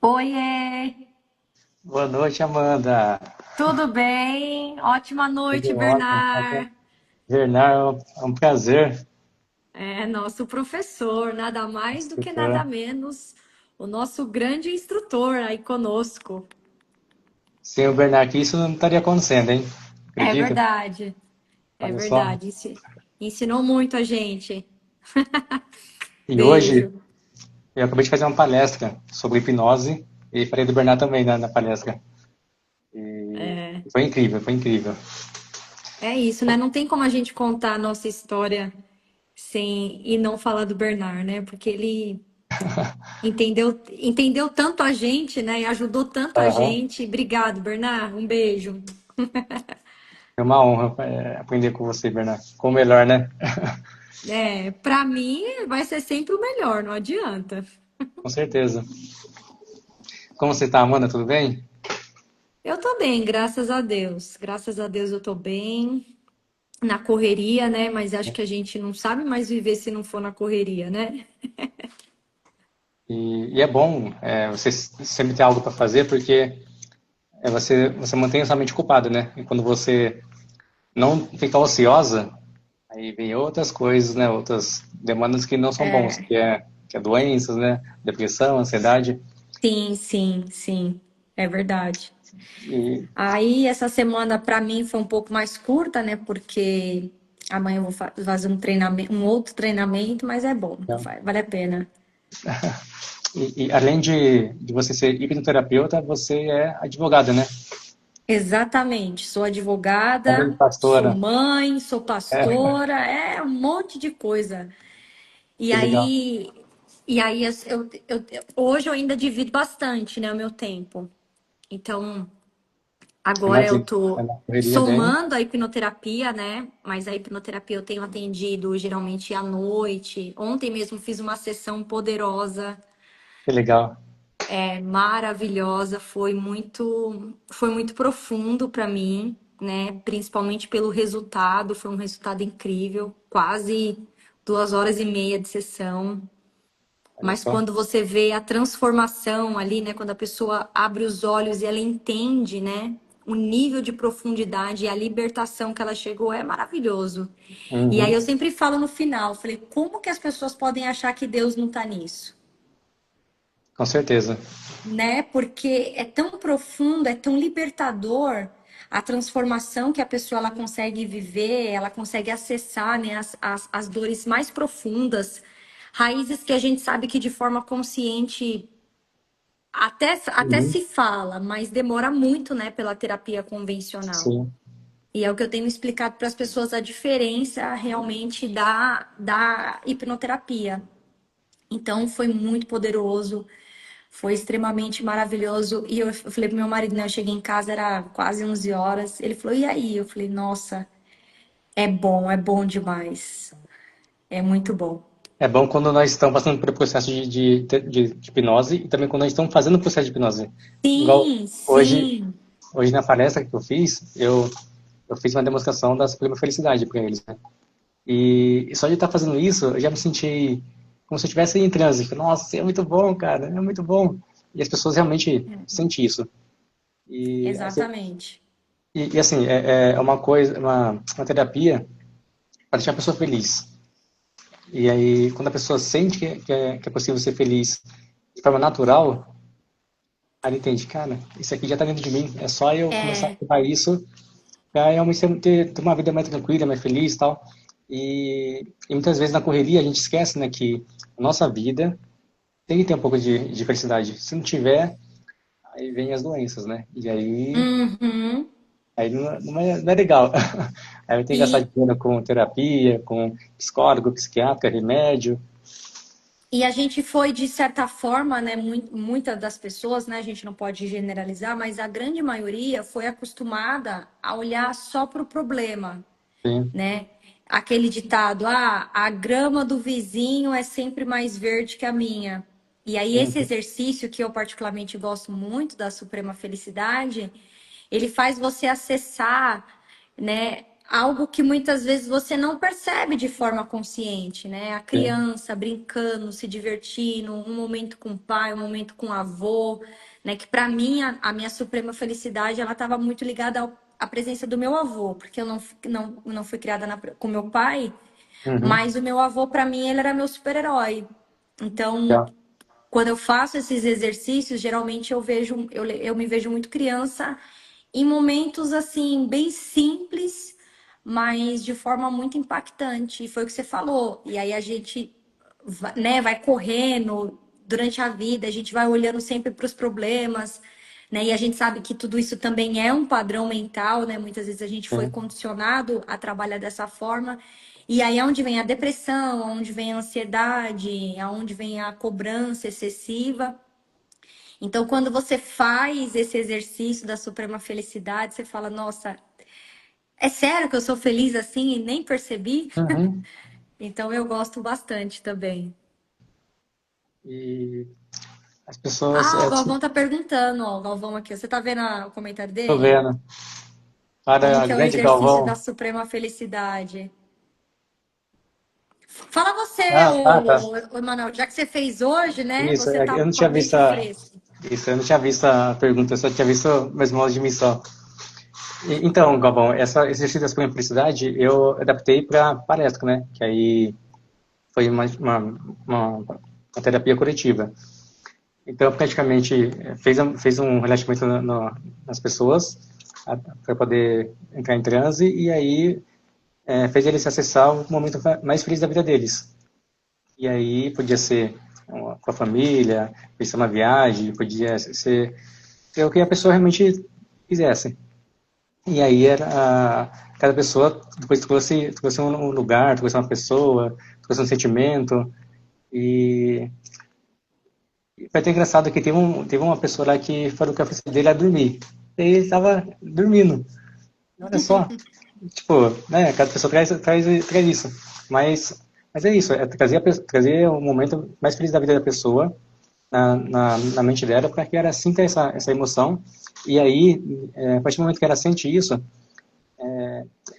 Oiê, Boa noite, Amanda. tudo bem? Ótima noite, Tudo ótimo. Bernard. Bernardo, é um prazer. É nosso professor, nada mais do que nada Escutar. menos, o nosso grande instrutor aí conosco. Sem o Bernardo aqui, isso não estaria acontecendo, hein? É Acredita? verdade, é Olha só. verdade. Ensinou muito a gente. E hoje Beijo. eu acabei de fazer uma palestra sobre hipnose e falei do Bernardo também na palestra. E foi incrível, foi incrível. É isso, né? Não tem como a gente contar a nossa história sem e não falar do Bernard, né? Porque ele entendeu tanto a gente, né? E ajudou tanto a Aham. gente. Obrigado, Bernard. Um beijo. É uma honra aprender com você, Bernardo. Com o melhor, né? É, para mim vai ser sempre o melhor, não adianta. Com certeza. Como você tá, Amanda? Tudo bem? Eu tô bem, graças a Deus. Graças a Deus eu tô bem. Na correria, né? Mas acho que a gente não sabe mais viver se não for na correria, né? E é bom você sempre ter algo para fazer, porque você mantém a sua mente ocupada, né? E quando você não fica ociosa, aí vem outras coisas, né? Outras demandas que não são bons, É, que é doenças, né? Depressão, ansiedade. sim, sim, sim. É verdade. E Aí essa semana para mim foi um pouco mais curta, né? Porque amanhã eu vou fazer um treinamento, um outro treinamento, mas é bom, então, vale a pena. e além de você ser hipnoterapeuta, você é advogada, né? Exatamente. Sou Além de advogada, sou pastora. mãe, sou É, pastora, é um monte de coisa. E que legal. aí, hoje eu ainda divido bastante, né, o meu tempo. Então, agora eu Imagina, tô na correria bem. somando a hipnoterapia, né? Mas a hipnoterapia eu tenho atendido geralmente à noite. Ontem mesmo fiz uma sessão poderosa, Que legal. maravilhosa, foi muito profundo para mim, né? Principalmente pelo resultado, foi um resultado incrível, quase 2 horas e meia de sessão. Olha Mas só. quando você vê a transformação ali, né? Quando a pessoa abre os olhos e ela entende, né? O nível de profundidade e a libertação que ela chegou é maravilhoso. E aí Uhum, eu sempre falo no final, falei, como que as pessoas podem achar que Deus não tá nisso? com certeza. Né? Porque é tão profundo, é tão libertador a transformação que a pessoa ela consegue viver, ela consegue acessar, né, as dores mais profundas, raízes que a gente sabe que de forma consciente até Uhum, se fala, mas demora muito, né, pela terapia convencional. sim. E é o que eu tenho explicado para as pessoas a diferença realmente da hipnoterapia. Então foi muito poderoso. Foi extremamente maravilhoso. E eu falei pro meu marido, né? Eu cheguei em casa, era quase 11 horas. Ele falou, e aí? Eu falei, nossa, é bom demais. É muito bom. É bom quando nós estamos passando pelo processo de hipnose e também quando nós estamos fazendo o processo de hipnose. Igual Sim, hoje, sim. hoje na palestra que eu fiz, eu fiz uma demonstração da Suprema Felicidade para eles, né? E só de estar fazendo isso, eu já me senti como se eu estivesse em transe. Tipo, nossa, é muito bom, cara, é muito bom. E as pessoas realmente sentem isso. E, assim, Exatamente. assim, é uma coisa, uma terapia para deixar a pessoa feliz. E aí, quando a pessoa sente que é possível ser feliz de forma natural, aí ela entende, cara, isso aqui já está dentro de mim. É só eu começar a É, ativar isso para realmente ter uma vida mais tranquila, mais feliz e tal. E muitas vezes na correria a gente esquece, né, que a nossa vida tem que ter um pouco de felicidade. Se não tiver, aí vem as doenças, né? E uhum. aí não é legal. Aí vai ter que gastar E, dinheiro com terapia, com psicólogo, psiquiatra, remédio. e a gente foi, de certa forma, né? Muitas das pessoas, né? A gente não pode generalizar, mas a grande maioria foi acostumada a olhar só para o problema. Sim. Né? Aquele ditado, a grama do vizinho é sempre mais verde que a minha. E aí, esse Uhum. exercício, que eu particularmente gosto muito da Suprema Felicidade, ele faz você acessar, né? algo que muitas vezes você não percebe de forma consciente, né? A Sim. criança brincando, se divertindo, um momento com o pai, um momento com o avô, né? Que para mim a minha suprema felicidade ela estava muito ligada à presença do meu avô, porque eu não fui criada com meu pai, Uhum. mas o meu avô para mim ele era meu super-herói. Então, Legal. quando eu faço esses exercícios, geralmente eu me vejo muito criança em momentos assim, bem simples, mas de forma muito impactante. E foi o que você falou. E aí a gente, né, vai correndo durante a vida, a gente vai olhando sempre para os problemas, né? E a gente sabe que tudo isso também é um padrão mental, né? Muitas vezes a gente foi Sim. condicionado a trabalhar dessa forma. E aí é onde vem a depressão, onde vem a ansiedade, aonde vem a cobrança excessiva. Então, quando você faz esse exercício da suprema felicidade, você fala: nossa, é sério que eu sou feliz assim e nem percebi? Uhum. Então, eu gosto bastante também. E as pessoas, Ah, o Galvão tá perguntando, ó, o Galvão aqui. Você tá vendo o comentário tô dele? vendo. Como Para que é o grande exercício da Galvão. suprema felicidade? Fala você, Tá. o Emanuel, já que você fez hoje, né? Isso, Você tá eu não com a tinha visto mente fresca. isso, eu não tinha visto a pergunta, eu só tinha visto o mesmo modo de missão. Então, Galvão, esse exercício da suprema felicidade eu adaptei para palestra, né? Que aí foi uma terapia coletiva. Então, praticamente, fez um relaxamento nas pessoas para poder entrar em transe e aí fez eles acessar o momento mais feliz da vida deles. E aí podia ser com a família, podia ser uma viagem, podia ser o que a pessoa realmente quisesse. E aí cada pessoa depois trouxe um lugar, trouxe uma pessoa, trouxe um sentimento. E foi até engraçado que teve uma pessoa lá que falou que a felicidade dele era dormir. E ele estava dormindo. Olha só. Tipo, né, cada pessoa traz isso. Mas é isso, é trazer o momento mais feliz da vida da pessoa na mente dela para que ela sinta essa emoção. E aí, a partir do momento que ela sente isso,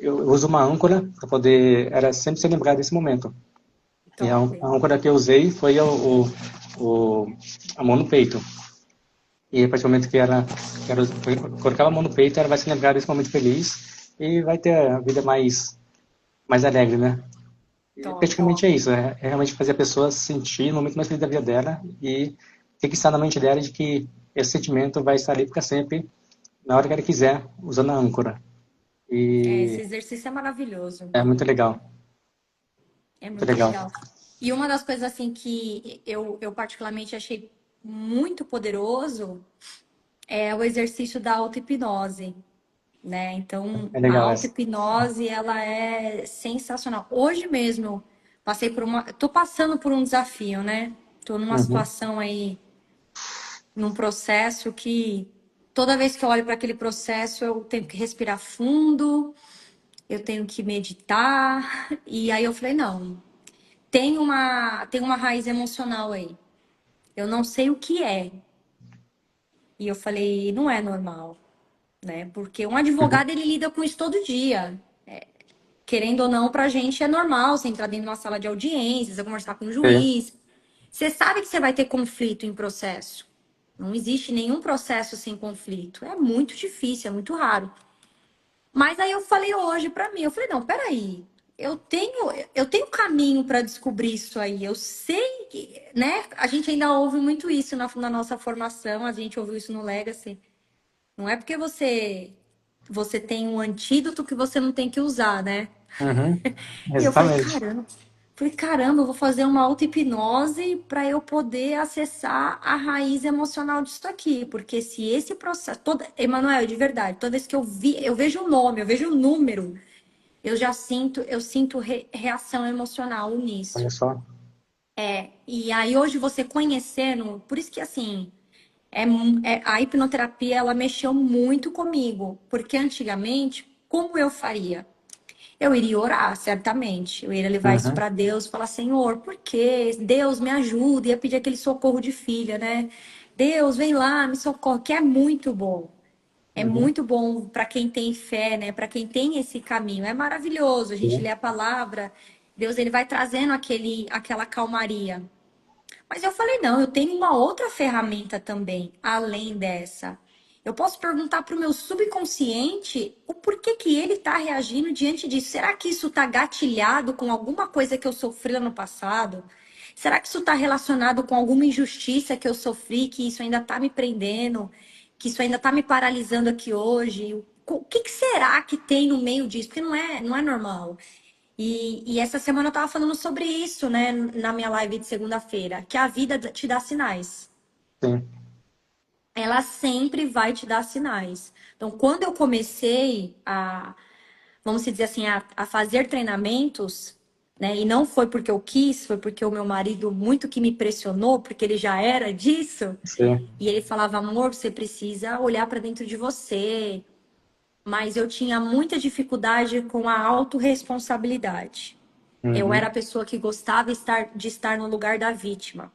eu uso uma âncora para poder ela sempre se lembrar desse momento. E Top. a âncora que eu usei foi a mão no peito. E a partir do momento que ela colocar a mão no peito, ela vai se lembrar desse momento feliz e vai ter a vida mais alegre, né? E Top. praticamente é isso, é realmente fazer a pessoa sentir no momento mais feliz da vida dela e ter que estar na mente dela de que esse sentimento vai estar ali para sempre, na hora que ela quiser, usando a âncora. É, esse E exercício é maravilhoso. é muito legal, É muito muito legal. legal. E uma das coisas assim que eu particularmente achei muito poderoso é o exercício da auto-hipnose, né? Então, É a legal essa. auto-hipnose, ela é sensacional. Hoje mesmo, tô passando por um desafio, né? Tô numa Uhum, situação aí, num processo que toda vez que eu olho para aquele processo, eu tenho que respirar fundo, eu tenho que meditar. E aí eu falei, não, tem uma raiz emocional aí. Eu não sei o que é. E eu falei, não é normal, né? Porque um uhum, advogado ele lida com isso todo dia. Querendo ou não, pra gente é normal você entrar dentro de uma sala de audiências, você conversar com o sim, juiz. Você sabe que você vai ter conflito em processo. Não existe nenhum processo sem conflito. É muito difícil, é muito raro. Mas aí eu falei hoje pra mim, eu falei, não, peraí, eu tenho caminho pra descobrir isso aí. Eu sei que, né? A gente ainda ouve muito isso na nossa formação, a gente ouviu isso no Legacy. Não é porque você tem um antídoto que você não tem que usar, né? uhum, E eu falei, exatamente. caramba. Falei, caramba, eu vou fazer uma auto-hipnose para eu poder acessar a raiz emocional disso aqui. Porque se esse processo. Emanuel, de verdade, toda vez que eu vejo o nome, eu vejo o número, eu sinto reação emocional Olha nisso. só. E aí, hoje, você conhecendo, por isso que assim, a hipnoterapia ela mexeu muito comigo. Porque antigamente, como eu faria? Eu iria orar, certamente. Eu iria levar isso Uhum, para Deus, falar: Senhor, por quê? Deus, me ajuda. Ia pedir aquele socorro de filha, né? Deus, vem lá, me socorre, que é muito bom. É Uhum. muito bom para quem tem fé, né? Para quem tem esse caminho. É maravilhoso. A gente lê Sim, a palavra, Deus ele vai trazendo aquela calmaria. Mas eu falei, não, eu tenho uma outra ferramenta também, além dessa. Eu posso perguntar para o meu subconsciente o porquê que ele está reagindo diante disso. Será que isso está gatilhado com alguma coisa que eu sofri no passado? Será que isso está relacionado com alguma injustiça que eu sofri, que isso ainda está me prendendo, que isso ainda está me paralisando aqui hoje? O que, que será que tem no meio disso? Porque não é normal. E essa semana eu tava falando sobre isso, né, na minha live de segunda-feira, que a vida te dá sinais. sim, Ela sempre vai te dar sinais. Então, quando eu comecei vamos dizer assim, a fazer treinamentos, né, e não foi porque eu quis, foi porque o meu marido muito que me pressionou, porque ele já era disso, sim. e ele falava, amor, você precisa olhar para dentro de você. Mas eu tinha muita dificuldade com a autorresponsabilidade. Eu era a Uhum. pessoa que gostava de estar no lugar da vítima.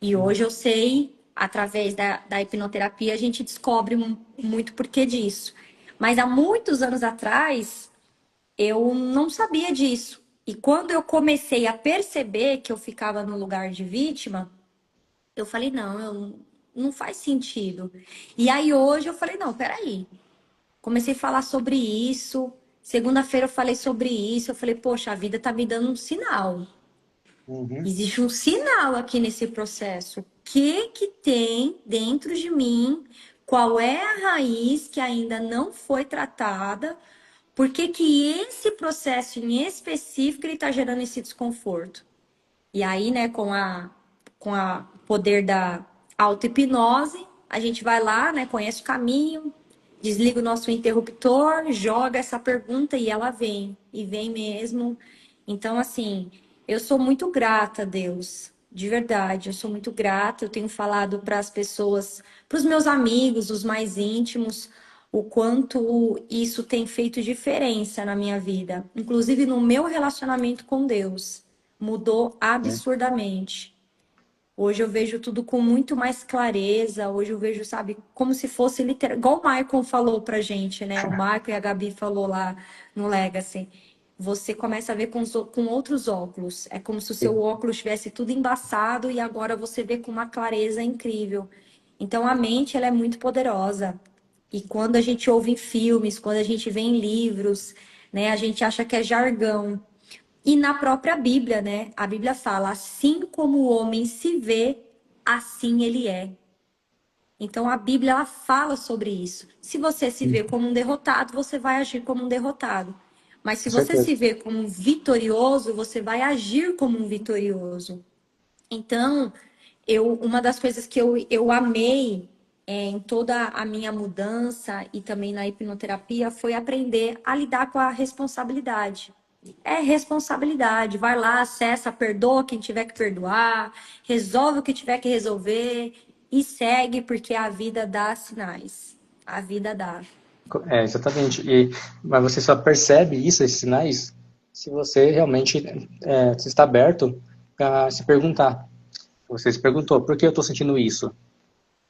E hoje eu sei, através da hipnoterapia, a gente descobre muito porquê disso. Mas há muitos anos atrás, eu não sabia disso. E quando eu comecei a perceber que eu ficava no lugar de vítima, eu falei, não, não faz sentido. E aí hoje eu falei, não, peraí. Comecei a falar sobre isso. Segunda-feira eu falei sobre isso. Eu falei, poxa, a vida tá me dando um sinal. Uhum. Existe um sinal aqui nesse processo. O que que tem dentro de mim? Qual é a raiz que ainda não foi tratada? Por que que esse processo em específico ele está gerando esse desconforto? E aí, né, com a poder da auto-hipnose, a gente vai lá, né, conhece o caminho, desliga o nosso interruptor, joga essa pergunta e ela vem, e vem mesmo. Então, assim, eu sou muito grata a Deus, de verdade, eu sou muito grata. Eu tenho falado para as pessoas, para os meus amigos, os mais íntimos, o quanto isso tem feito diferença na minha vida, inclusive no meu relacionamento com Deus. Mudou Sim. absurdamente. Hoje eu vejo tudo com muito mais clareza. Hoje eu vejo, sabe, como se fosse literal. Igual o Michael falou pra gente, né? O Michael e a Gabi falou lá no Legacy. Você começa a ver com outros óculos. É como se o seu Sim. óculos estivesse tudo embaçado e agora você vê com uma clareza incrível. Então a mente, ela é muito poderosa. E quando a gente ouve em filmes, quando a gente vê em livros, né, a gente acha que é jargão. E na própria Bíblia, né? A Bíblia fala: assim como o homem se vê, assim ele é. Então a Bíblia ela fala sobre isso. Se você se vê Sim. como um derrotado, você vai agir como um derrotado. Mas se Com você certeza. se vê como um vitorioso, você vai agir como um vitorioso. Então, uma das coisas que eu amei em toda a minha mudança e também na hipnoterapia foi aprender a lidar com a responsabilidade. É responsabilidade. Vai lá, acessa, perdoa quem tiver que perdoar, resolve o que tiver que resolver e segue, porque a vida dá sinais. A vida dá. É, exatamente. Mas você só percebe isso, esses sinais, se você realmente se está aberto a se perguntar. Você se perguntou, por que eu estou sentindo isso?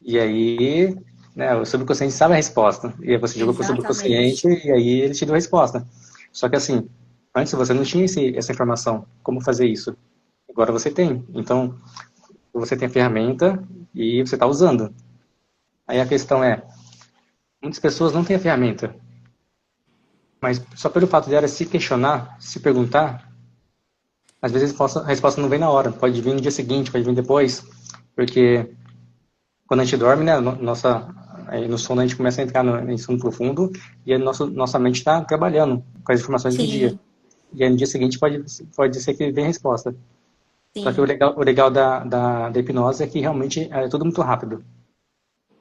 E aí, né, o subconsciente sabe a resposta. E aí você jogou para o subconsciente Exatamente. e aí ele te deu a resposta. Só que assim, antes você não tinha essa informação, como fazer isso. Agora você tem. Então, você tem a ferramenta e você está usando. Aí a questão é, muitas pessoas não têm a ferramenta, mas só pelo fato de ela se questionar, se perguntar, às vezes a resposta não vem na hora, pode vir no dia seguinte, pode vir depois, porque quando a gente dorme, né, aí no sono a gente começa a entrar em sono profundo e a nossa mente está trabalhando com as informações do dia. Sim, E aí no dia seguinte pode ser que venha a resposta. Só que sim. o legal da hipnose é que realmente é tudo muito rápido.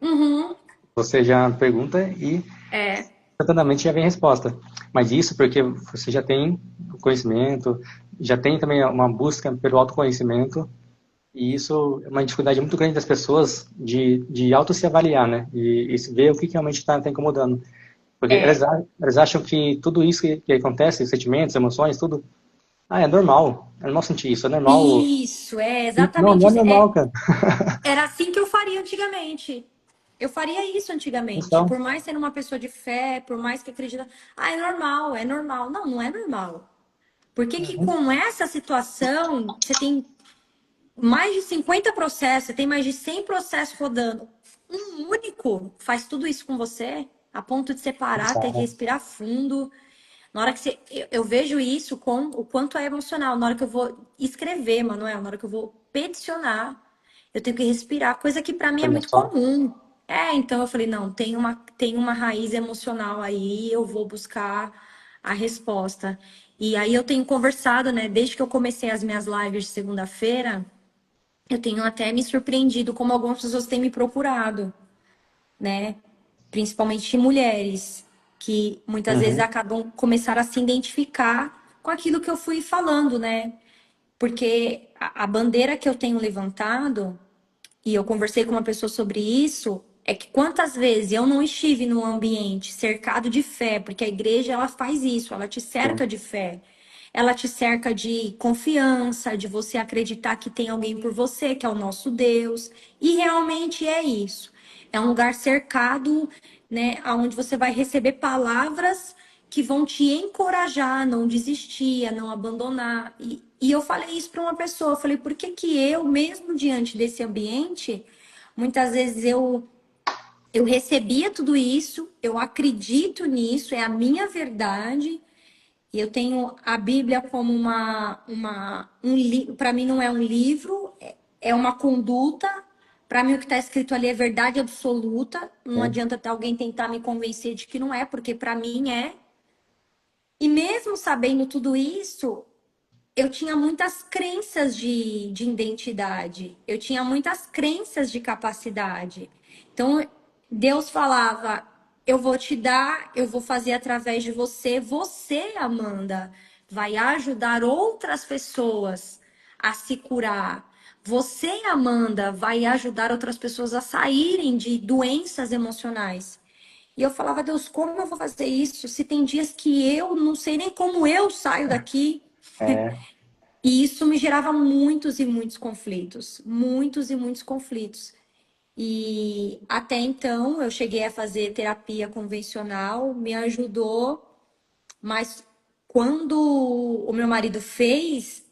Uhum. Você já pergunta e É. instantaneamente já vem a resposta. Mas isso porque você já tem o conhecimento, já tem também uma busca pelo autoconhecimento, e isso é uma dificuldade muito grande das pessoas de auto se avaliar, né? E se ver o que realmente está incomodando. Porque É. elas acham que tudo isso que acontece, sentimentos, emoções, tudo, é normal sentir isso, é normal. Isso, é Não, exatamente não é isso. normal, cara. Era assim que eu faria antigamente. Eu faria isso antigamente. Então, Por mais ser uma pessoa de fé, por mais que acredita, ah, é normal, é normal. Não, não é normal. Por que que uhum, com essa situação, você tem mais de 50 processos, você tem mais de 100 processos rodando. Um único faz tudo isso com você, a ponto de separar, ter que bizarro. respirar fundo. Na hora que você. Eu vejo isso com o quanto é emocional. Na hora que eu vou escrever, Manuel, na hora que eu vou peticionar, eu tenho que respirar, coisa que pra mim é Olha muito só. comum. É, então eu falei, não, tem uma raiz emocional aí, eu vou buscar a resposta. E aí eu tenho conversado, né, desde que eu comecei as minhas lives de segunda-feira, eu tenho até me surpreendido como algumas pessoas têm me procurado, né? Principalmente mulheres, que muitas vezes Uhum, acabam começar a se identificar com aquilo que eu fui falando, né? Porque a bandeira que eu tenho levantado, e eu conversei com uma pessoa sobre isso, é que quantas vezes eu não estive num ambiente cercado de fé, porque a igreja ela faz isso, ela te sim. cerca de fé. Ela te cerca de confiança, de você acreditar que tem alguém por você, que é o nosso Deus. E realmente é isso. É um lugar cercado, né, onde você vai receber palavras que vão te encorajar a não desistir, a não abandonar. E eu falei isso para uma pessoa, eu falei, por que que eu, mesmo diante desse ambiente, muitas vezes eu recebia tudo isso, eu acredito nisso, é a minha verdade, e eu tenho a Bíblia como para mim não é um livro, é uma conduta. Para mim o que está escrito ali é verdade absoluta. Não Sim. adianta até alguém tentar me convencer de que não é, porque para mim é. E mesmo sabendo tudo isso, eu tinha muitas crenças de identidade. Eu tinha muitas crenças de capacidade. Então, Deus falava: eu vou te dar, eu vou fazer através de você. Você, Amanda, vai ajudar outras pessoas a se curar. Você, Amanda, vai ajudar outras pessoas a saírem de doenças emocionais. E eu falava, Deus, como eu vou fazer isso? Se tem dias que eu não sei nem como eu saio daqui. É, E isso me gerava muitos e muitos conflitos, muitos e muitos conflitos. E até então eu cheguei a fazer terapia convencional, me ajudou, mas quando o meu marido fez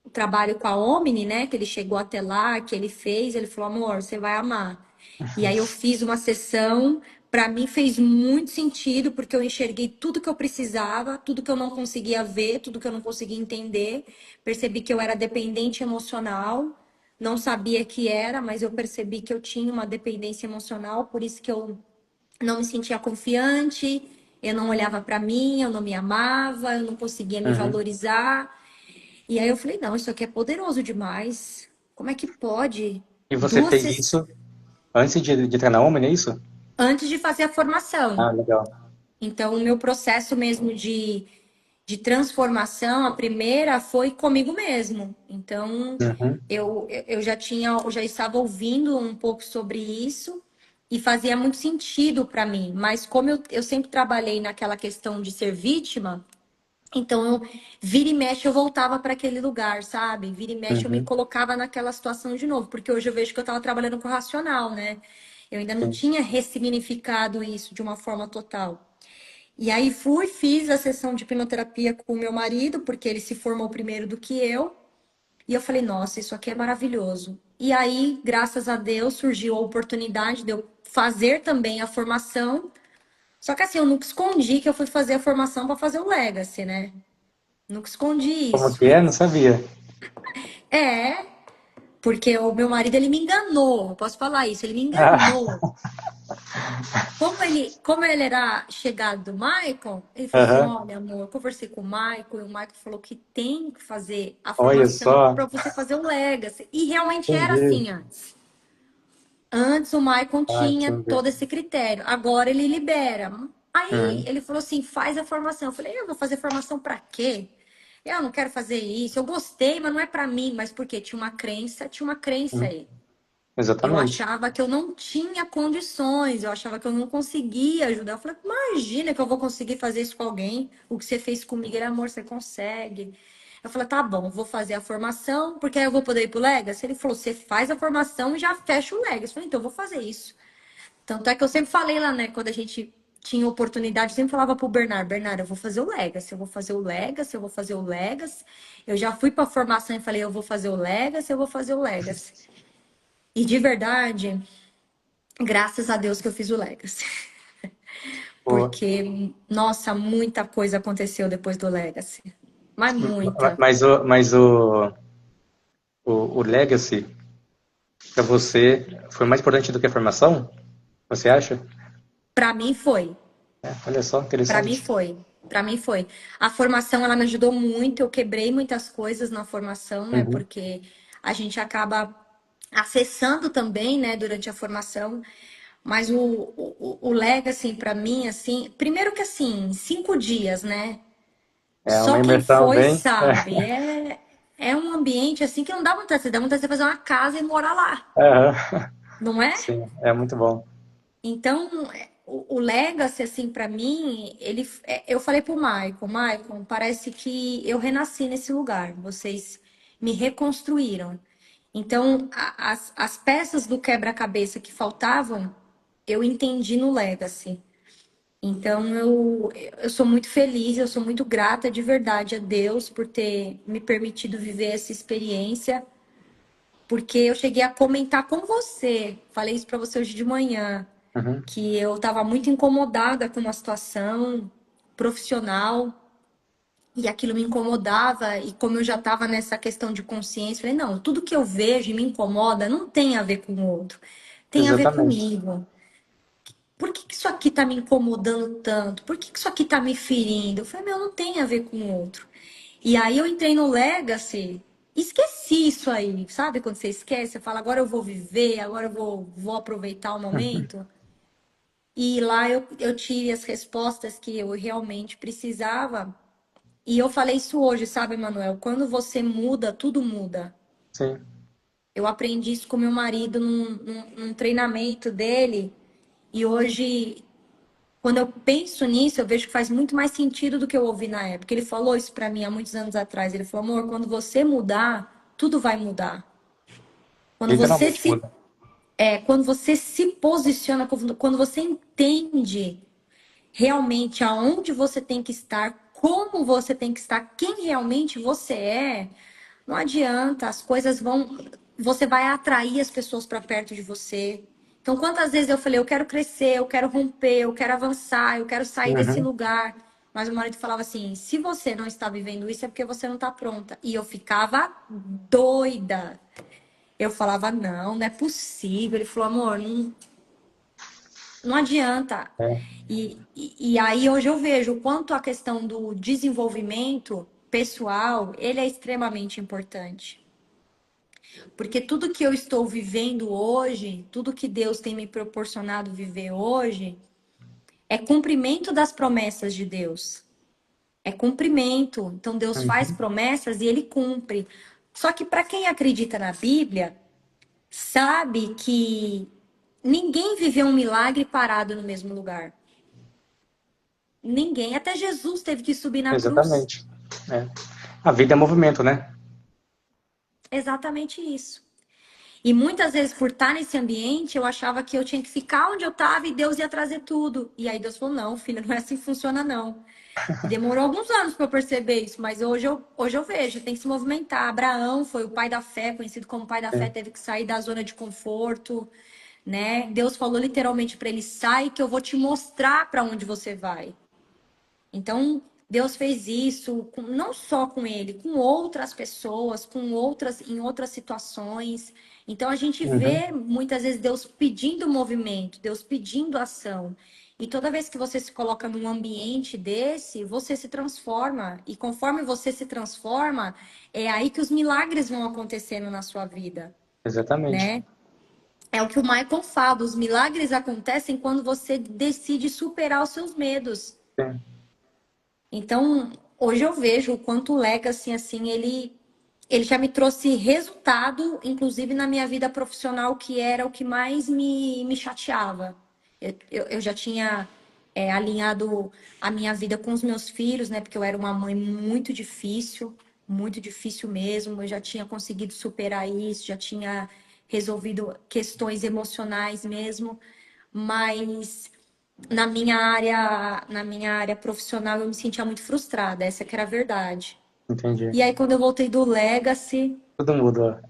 o trabalho com a Omni, né, que ele chegou até lá, que ele fez, ele falou, amor, você vai amar. E aí eu fiz uma sessão, para mim fez muito sentido, porque eu enxerguei tudo que eu precisava, tudo que eu não conseguia ver, tudo que eu não conseguia entender. Percebi que eu era dependente emocional, não sabia que era, mas eu percebi que eu tinha uma dependência emocional, por isso que eu não me sentia confiante, eu não olhava para mim, eu não me amava, eu não conseguia me uhum. valorizar. E aí eu falei, não, isso aqui é poderoso demais. Como é que pode? E você Duas fez sessões isso antes de entrar na Omni, é isso? antes de fazer a Ah, formação. legal. Então, o meu processo mesmo de transformação, a primeira foi comigo mesmo. Então, Uhum, eu já estava ouvindo um pouco sobre isso e fazia muito sentido para mim. Mas como eu sempre trabalhei naquela questão de ser vítima, então vira e mexe eu voltava para aquele lugar, sabe? Vira e mexe eu me uhum, colocava naquela situação de novo, porque hoje eu vejo que eu estava trabalhando com o racional, né? Eu ainda não sim. tinha ressignificado isso de uma forma total. E aí fui, fiz a sessão de hipnoterapia com o meu marido, porque ele se formou primeiro do que eu. E eu falei, nossa, isso aqui é maravilhoso. E aí, graças a Deus, surgiu a oportunidade de eu fazer também a formação. Só que assim, eu nunca escondi que eu fui fazer a formação para fazer o Legacy, né? Nunca escondi Como isso. que é? Não sabia. É, porque o meu marido, ele me enganou. Eu posso falar isso, ele me Ah, enganou. Como ele era chegado do Michael, ele falou assim: aham. olha, amor, eu conversei com o Michael, e o Michael falou que tem que fazer a Olha formação só. para você fazer o Legacy. E realmente era Entendi. assim antes. Antes o Michael Ah, tinha entendi. todo esse critério, agora ele libera. Aí Uhum, ele falou assim: faz a formação. Eu falei: eu vou fazer formação para quê? Eu não quero fazer isso. Eu gostei, mas não é para mim. Mas por quê? Tinha uma crença uhum. aí. Eu Exatamente. achava que eu não tinha condições, eu achava que eu não conseguia ajudar. Eu falei, imagina que eu vou conseguir fazer isso com alguém. O que você fez comigo era amor, você consegue. Eu falei, tá bom, vou fazer a formação, porque aí eu vou poder ir pro Legacy. Ele falou, você faz a formação e já fecha o Legacy. Eu falei, então eu vou fazer isso. Tanto é que eu sempre falei lá, né, quando a gente tinha oportunidade, eu sempre falava pro Bernardo, Bernardo, eu vou fazer o Legacy, eu vou fazer o Legacy, eu vou fazer o Legacy. Eu já fui pra formação e falei, eu vou fazer o Legacy, eu vou fazer o Legacy. E de verdade, graças a Deus que eu fiz o Legacy. Pô, Porque, nossa, muita coisa aconteceu depois do Legacy. Mas muita. mas o Legacy, para você, foi mais importante do que a formação? Você acha? Pra mim foi. É, olha só, Pra mim interessante. foi. Pra mim foi. A formação, ela me ajudou muito. Eu quebrei muitas coisas na formação, né? Uhum, Porque a gente acaba acessando também, né, durante a formação. Mas o Legacy, pra mim, assim, primeiro que assim, 5 dias, né? é Só uma quem imersão foi bem. sabe. É um ambiente assim que não dá vontade. Você dá vontade de fazer uma casa e morar lá, Aham. não é? Sim, é muito bom. Então, o Legacy, assim, pra mim, eu falei pro Maicon, parece que eu renasci nesse lugar. Vocês me reconstruíram. Então, as peças do quebra-cabeça que faltavam, eu entendi no Legacy. Então, eu sou muito feliz, eu sou muito grata de verdade a Deus por ter me permitido viver essa experiência, porque eu cheguei a comentar com você, falei isso para você hoje de manhã, Uhum, que eu estava muito incomodada com uma situação profissional e aquilo me incomodava, e como eu já estava nessa questão de consciência, falei, não, tudo que eu vejo e me incomoda não tem a ver com o outro, tem a ver exatamente. comigo. Por que que isso aqui tá me incomodando tanto? Por que que isso aqui tá me ferindo? Eu falei, meu, não tem a ver com o outro. E aí eu entrei no Legacy, esqueci isso aí, sabe? Quando você esquece, você fala, agora eu vou viver, agora vou aproveitar o momento. E lá eu tive as respostas que eu realmente precisava. E eu falei isso hoje, sabe, Manuel? Quando você muda, tudo muda. Sim, Eu aprendi isso com meu marido num treinamento dele. E hoje quando eu penso nisso, eu vejo que faz muito mais sentido do que eu ouvi na época. Ele falou isso pra mim há muitos anos atrás. Ele falou, amor, quando você mudar, tudo vai mudar. Quando você literalmente se, muda. quando você se posiciona, quando você entende realmente aonde você tem que estar, como você tem que estar, quem realmente você é, não adianta, as coisas vão. Você vai atrair as pessoas para perto de você. Então, quantas vezes eu falei, eu quero crescer, eu quero romper, eu quero avançar, eu quero sair desse Uhum, lugar. Mas o marido falava assim: se você não está vivendo isso, é porque você não está pronta. E eu ficava doida. Eu falava, não, não é possível. Ele falou, amor, não adianta. é, E aí hoje eu vejo o quanto a questão do desenvolvimento pessoal, ele é extremamente importante. Porque tudo que eu estou vivendo hoje, tudo que Deus tem me proporcionado viver hoje, é cumprimento das promessas de Deus. É cumprimento. Então Deus faz uhum, promessas e ele cumpre. Só que para quem acredita na Bíblia, sabe que ninguém viveu um milagre parado no mesmo lugar. Ninguém. Até Jesus teve que subir na cruz. exatamente. É. A vida é movimento, né? Exatamente isso. E muitas vezes, por estar nesse ambiente, eu achava que eu tinha que ficar onde eu estava e Deus ia trazer tudo. E aí Deus falou: não, filha, não é assim que funciona, não. E demorou alguns anos para eu perceber isso, mas hoje eu vejo, tem que se movimentar. Abraão foi o pai da fé, conhecido como pai da fé, Sim, teve que sair da zona de conforto, né? Deus falou literalmente para ele: sai, que eu vou te mostrar para onde você vai. Então, Deus fez isso não só com ele, com outras pessoas, em outras situações. Então, a gente uhum, vê muitas vezes Deus pedindo movimento, Deus pedindo ação. E toda vez que você se coloca num ambiente desse, você se transforma. E conforme você se transforma, é aí que os milagres vão acontecendo na sua vida, exatamente. né? É o que o Michael fala, os milagres acontecem quando você decide superar os seus medos. Sim, Então, hoje eu vejo o quanto o Legacy, assim, ele já me trouxe resultado, inclusive na minha vida profissional, que era o que mais me chateava. Eu já tinha alinhado a minha vida com os meus filhos, né? Porque eu era uma mãe muito difícil. muito difícil mesmo. Eu já tinha conseguido superar isso, já tinha resolvido questões emocionais mesmo, mas na minha área profissional eu me sentia muito frustrada, essa que era a verdade. Entendi. E aí quando eu voltei do Legacy, Tudo muda.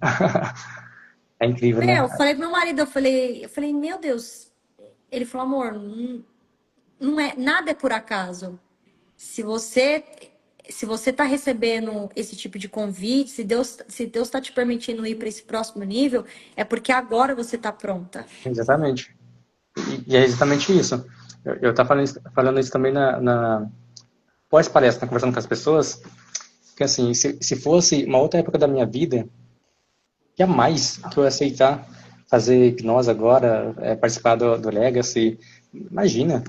É incrível, né? eu falei pro meu marido, eu falei, meu Deus, ele falou, amor, não é, nada é por acaso. Se você se você está recebendo esse tipo de convite, se Deus está te permitindo ir para esse próximo nível, é porque agora você está pronta. Exatamente. E é exatamente isso. Eu tava falando isso também na pós-palestra, conversando com as pessoas, que assim, se fosse uma outra época da minha vida, jamais que eu ia aceitar fazer hipnose agora, participar do Legacy. Imagina.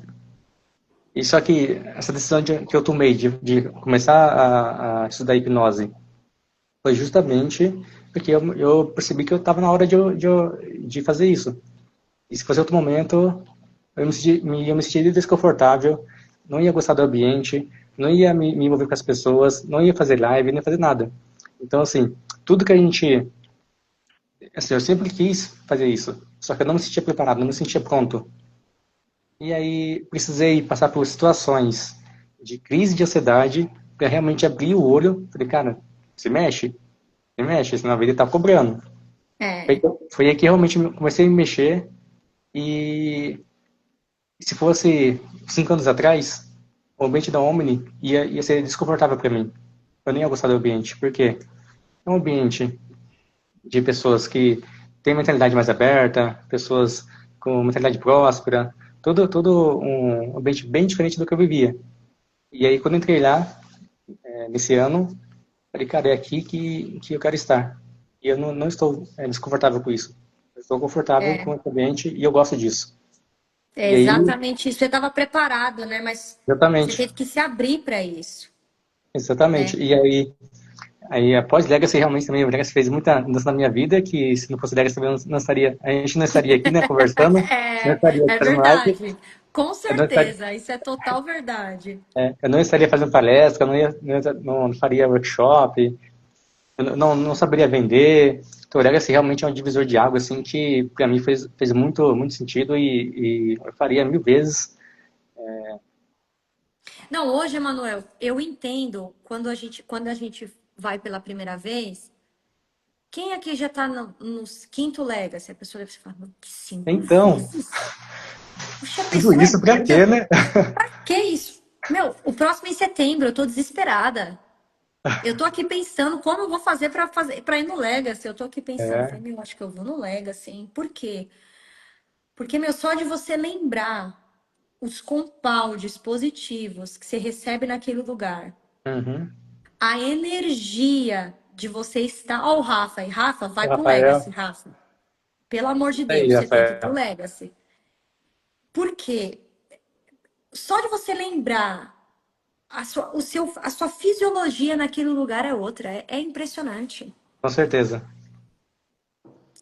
E só que essa decisão que eu tomei de começar a estudar hipnose foi justamente porque eu percebi que eu estava na hora de fazer isso. E se fosse outro momento, eu me sentiria desconfortável, não ia gostar do ambiente, não ia me envolver com as pessoas, não ia fazer live, não ia fazer nada. Então, assim, tudo que a gente. Assim, eu sempre quis fazer isso, só que eu não me sentia preparado, não me sentia pronto. E aí precisei passar por situações de crise de ansiedade para realmente abrir o olho. Falei, cara, se mexe, senão a vida tá cobrando. É, Foi aí que realmente comecei a me mexer e se fosse 5 anos atrás, o ambiente da Omni ia ser desconfortável para mim. Eu nem ia gostar do ambiente, porque é um ambiente de pessoas que têm mentalidade mais aberta, pessoas com mentalidade próspera, todo um ambiente bem diferente do que eu vivia. E aí, quando eu entrei lá, nesse ano, falei, cara, é aqui que eu quero estar. E eu não estou desconfortável com isso. Eu estou confortável com é, o ambiente e eu gosto disso. é E aí, exatamente isso. Você estava preparado, né? Mas você exatamente, teve que se abrir para isso, exatamente. né? E aí após Legacy, realmente também, o Legacy fez muita mudança na minha vida, que se não fosse Legacy, também não estaria, a gente não estaria aqui, né, conversando, não É, estaria é fazendo live, verdade. Com eu não estaria, certeza, isso é total verdade. eu não estaria fazendo palestra, eu não faria workshop, eu não saberia vender. Então, o Legacy realmente é um divisor de água, assim, que para mim fez muito sentido e eu faria 1000 vezes. Não, hoje, Emanuel, eu entendo quando a gente vai pela primeira vez. Quem aqui já tá no quinto Legacy? A pessoa deve falar, "Meu, que cinco Então, vezes? Puxa, a tudo pessoa é isso para quê, doida. né? Que isso? Meu, o próximo é em setembro, eu tô desesperada. Eu tô aqui pensando como eu vou fazer para ir no Legacy. Eu tô aqui pensando, É, falei, meu, acho que eu vou no Legacy, hein? Por quê? Porque, meu, só de você lembrar os compounds positivos que você recebe naquele lugar, uhum. a energia de você estar. Ó, o Rafa aí. Rafa, O vai pro Legacy, Rafael, Rafa. Pelo amor de aí, Deus, você tem que ir pro Rafael, Legacy. Por quê? Só de você lembrar a sua fisiologia naquele lugar é outra. É impressionante. com certeza.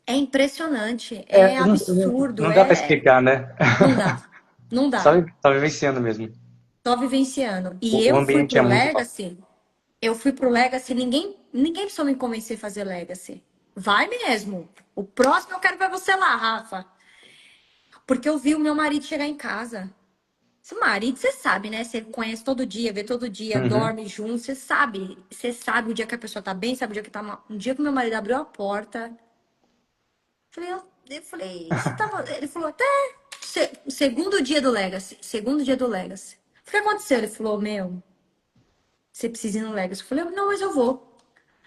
É impressionante. É absurdo. Não dá para explicar, né? Não dá. Não Só, dá. só vivenciando mesmo. Tô vivenciando. E O eu fui ambiente é pro muito top. Legacy. Eu fui pro Legacy. Ninguém precisou me convencer a fazer Legacy. Vai mesmo. O próximo eu quero ver você lá, Rafa. Porque eu vi o meu marido chegar em casa. Seu marido, você sabe, né? Você conhece todo dia, vê todo dia, Uhum. dorme junto, você sabe. Você sabe o dia que a pessoa tá bem, sabe o dia que tá mal. Um dia que meu marido abriu a porta, eu falei, você tava. Ele falou, até segundo dia do Legacy. Segundo dia do Legacy. O que aconteceu? Ele falou, meu, você precisa ir no Legacy. Eu falei, não, mas eu vou.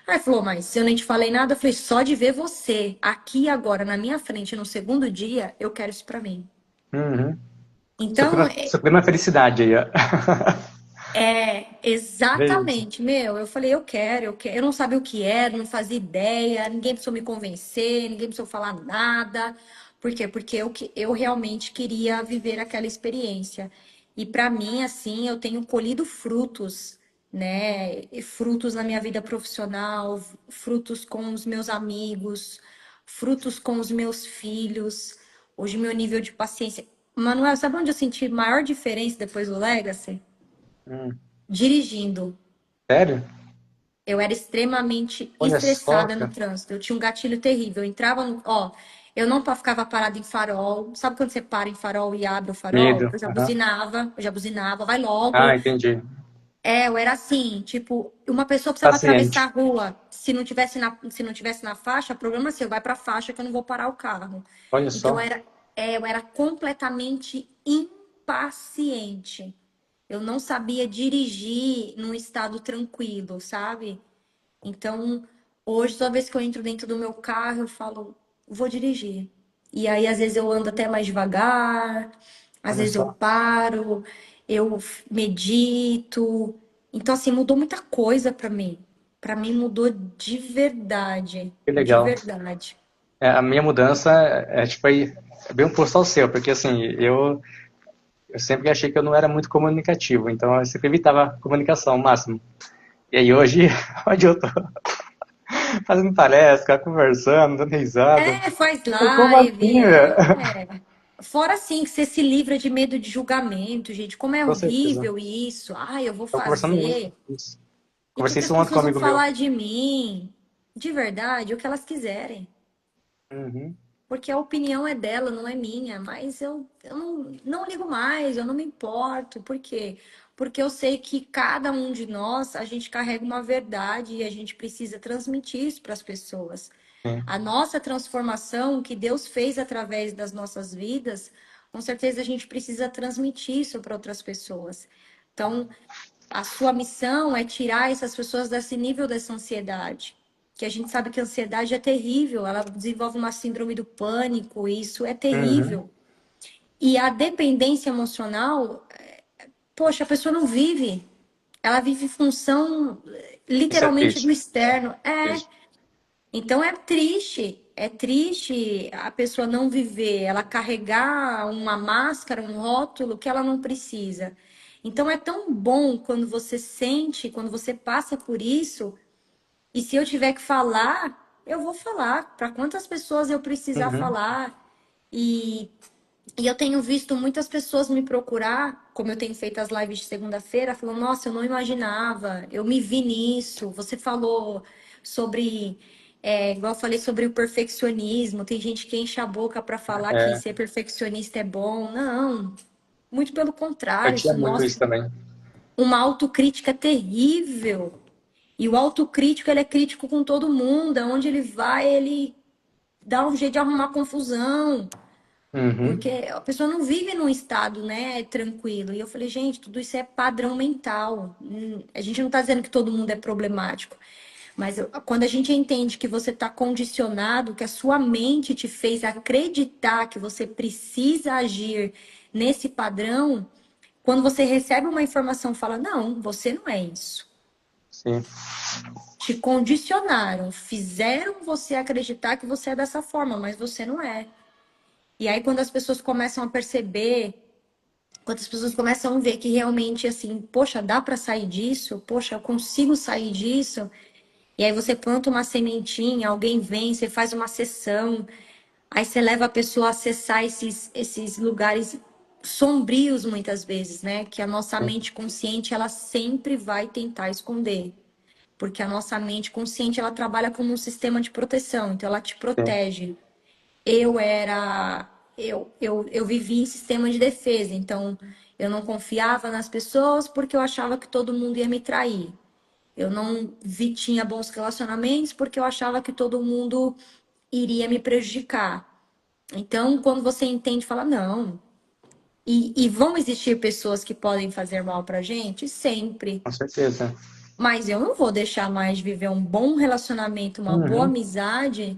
Aí ele falou, mas se eu nem te falei nada, eu falei, só de ver você aqui agora na minha frente no segundo dia, eu quero isso pra mim. Uhum. Então, Suprema felicidade aí, ó. Vê isso. exatamente, meu. Eu falei, eu quero, eu quero. Eu não sabia o que era, não fazia ideia, ninguém precisou me convencer, ninguém precisou falar nada. Por quê? Porque eu realmente queria viver aquela experiência. E para mim, assim, eu tenho colhido frutos, né? E frutos na minha vida profissional, frutos com os meus amigos, frutos com os meus filhos. Hoje, meu nível de paciência. Manuel, sabe onde eu senti maior diferença depois do Legacy? Hum. Dirigindo. Sério? Eu era extremamente Olha só, estressada no cara. trânsito. Eu tinha um gatilho terrível. Eu entrava no. Ó, eu não ficava parada em farol. Sabe quando você para em farol e abre o farol? Medo. Aham. Eu já buzinava, vai logo. Ah, entendi. Eu era assim, tipo, uma pessoa precisava atravessar Paciente. a rua. Se não tivesse na faixa, problema seu, vai pra faixa que eu não vou parar o carro. Olha Então só. eu era completamente impaciente. Eu não sabia dirigir num estado tranquilo, sabe? Então, hoje, toda vez que eu entro dentro do meu carro, eu falo, vou dirigir. E aí, às vezes, eu ando até mais devagar, às Olha vezes eu só. paro, eu medito. Então, assim, mudou muita coisa pra mim. Pra mim, mudou de verdade. Que De legal. verdade. É, a minha mudança tipo aí, é bem oposto ao seu, porque assim, eu sempre achei que eu não era muito comunicativo, então eu sempre evitava a comunicação ao máximo. E aí hoje, onde eu tô fazendo palestra, conversando, dando risada. Faz Como live, assim, velho? Fora assim que você se livra de medo de julgamento, gente. Como é Com certeza. horrível isso. Ai, eu vou Tô conversando muito. fazer. Isso. E o que Conversei que as isso ontem com um pessoas vão amigo meu. falar de mim? De verdade, o que elas quiserem. Uhum. Porque a opinião é dela, não é minha. Mas eu não ligo mais, eu não me importo. Por quê? Porque eu sei que cada um de nós, a gente carrega uma verdade e a gente precisa transmitir isso para as pessoas. Sim. A nossa transformação que Deus fez através das nossas vidas, com certeza a gente precisa transmitir isso para outras pessoas. Então, a sua missão é tirar essas pessoas desse nível dessa ansiedade. Que a gente sabe que a ansiedade é terrível, ela desenvolve uma síndrome do pânico, e isso é Uhum. terrível. E a dependência emocional, poxa, a pessoa não vive. Ela vive em função Isso é literalmente do triste. externo. Triste. Então é triste a pessoa não viver, ela carregar uma máscara, um rótulo que ela não precisa. Então é tão bom quando você sente, quando você passa por isso, e se eu tiver que falar, eu vou falar para quantas pessoas eu precisar Uhum. falar. E, e eu tenho visto muitas pessoas me procurar, como eu tenho feito as lives de segunda-feira, falando: Nossa, eu não imaginava, eu me vi nisso. Você falou sobre, igual eu falei sobre o perfeccionismo. Tem gente que enche a boca para falar que É, ser perfeccionista é bom. Não, muito pelo eu contrário, tinha isso muito isso mostra também. uma autocrítica terrível. E o autocrítico, ele é crítico com todo mundo. Aonde ele vai, ele dá um jeito de arrumar confusão. Uhum. Porque a pessoa não vive num estado, né, tranquilo. E eu falei, gente, tudo isso é padrão mental. A gente não está dizendo que todo mundo é problemático. Mas quando a gente entende que você está condicionado, que a sua mente te fez acreditar que você precisa agir nesse padrão, quando você recebe uma informação, fala, não, você não é isso. Sim. Te condicionaram, fizeram você acreditar que você é dessa forma, mas você não é. E aí, quando as pessoas começam a perceber, quando as pessoas começam a ver que realmente, assim, poxa, dá para sair disso, poxa, eu consigo sair disso. E aí você planta uma sementinha, alguém vem, você faz uma sessão, aí você leva a pessoa a acessar esses lugares sombrios muitas vezes, né? Que a nossa Sim. mente consciente, ela sempre vai tentar esconder. Porque a nossa mente consciente, ela trabalha como um sistema de proteção, então ela te Sim. protege. Eu vivia em sistema de defesa, então eu não confiava nas pessoas porque eu achava que todo mundo ia me trair. Eu não tinha bons relacionamentos porque eu achava que todo mundo iria me prejudicar. Então, quando você entende, fala, não. E vão existir pessoas que podem fazer mal pra gente? Sempre. Com certeza. Mas eu não vou deixar mais de viver um bom relacionamento, uma boa Uhum. amizade,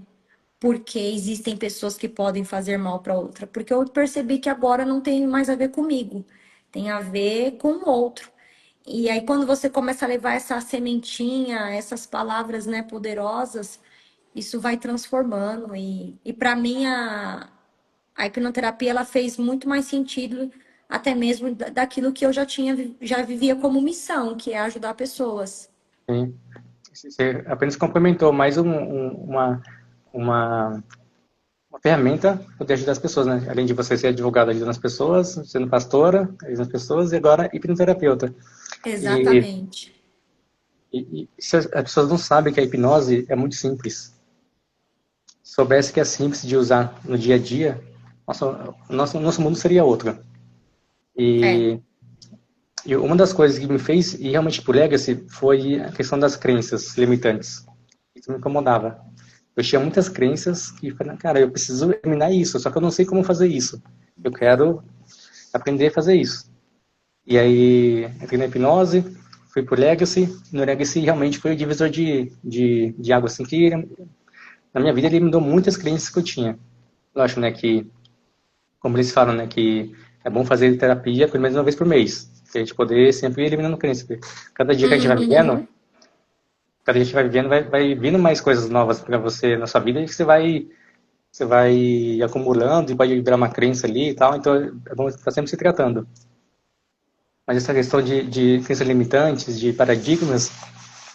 porque existem pessoas que podem fazer mal para outra. Porque eu percebi que agora não tem mais a ver comigo, tem a ver com o outro. E aí, quando você começa a levar essa sementinha, essas palavras, né, poderosas, isso vai transformando. E para mim, a hipnoterapia ela fez muito mais sentido, até mesmo daquilo que eu já vivia como missão, que é ajudar pessoas. Sim. Você apenas complementou mais uma, uma ferramenta para poder ajudar as pessoas, né? Além de você ser advogada ajudando as pessoas, sendo pastora, ajudando as pessoas, e agora hipnoterapeuta. E Exatamente. E se as pessoas não sabem que a hipnose é muito simples. Se soubesse que é simples de usar no dia a dia, nosso mundo seria outro. É. E uma das coisas que me fez ir realmente pro Legacy foi a questão das crenças limitantes. Isso me incomodava. Eu tinha muitas crenças que falei, cara, eu preciso eliminar isso, só que eu não sei como fazer isso. Eu quero aprender a fazer isso. E aí entrei na hipnose, fui pro Legacy. No Legacy realmente foi o divisor de água, assim, que na minha vida ele mudou muitas crenças que eu tinha. Eu acho, né, que, como eles falam, né, que é bom fazer terapia pelo menos uma vez por mês. Pra gente poder sempre ir eliminando crenças. Cada dia que a gente vai vivendo, Uhum. cada dia que a gente vai vivendo, vai vindo mais coisas novas para você na sua vida e que você vai acumulando e pode virar uma crença ali e tal. Então é bom estar sempre se tratando. Mas essa questão de crenças limitantes, de paradigmas,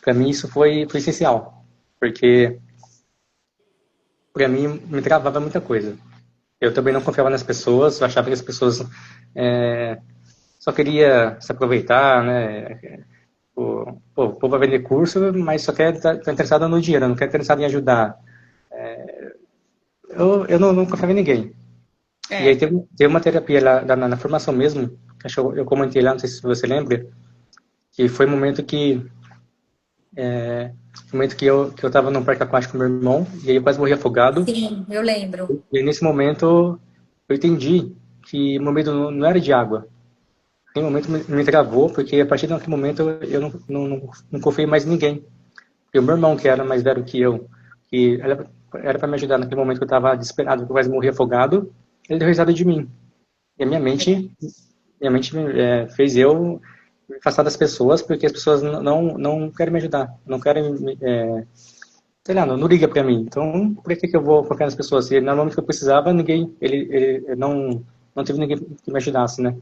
para mim isso foi essencial. Porque para mim me travava muita coisa. Eu também não confiava nas pessoas, eu achava que as pessoas é, só queria se aproveitar, né? O povo vai vender curso, mas só quer estar interessado no dinheiro, não quer interessado em ajudar. Eu não confiava em ninguém. E aí É. teve uma terapia lá na formação mesmo, acho que eu comentei lá, não sei se você lembra, que foi um momento que eu estava num parque aquático com meu irmão, e aí eu quase morri afogado. Sim, eu lembro. E aí, nesse momento eu entendi que o meu medo não era de água. Aquele momento me travou, porque a partir daquele momento eu não confiei mais em ninguém. E o meu irmão, que era mais velho que eu, que era para me ajudar naquele momento que eu estava desesperado, que eu quase morri afogado, ele deu risada de mim. E a minha mente fez eu me afastar das pessoas, porque as pessoas não querem me ajudar, não querem, sei lá, não liga para mim. Então, por que eu vou confiar nas pessoas? Se no momento que eu precisava, ele não teve ninguém que me ajudasse, né?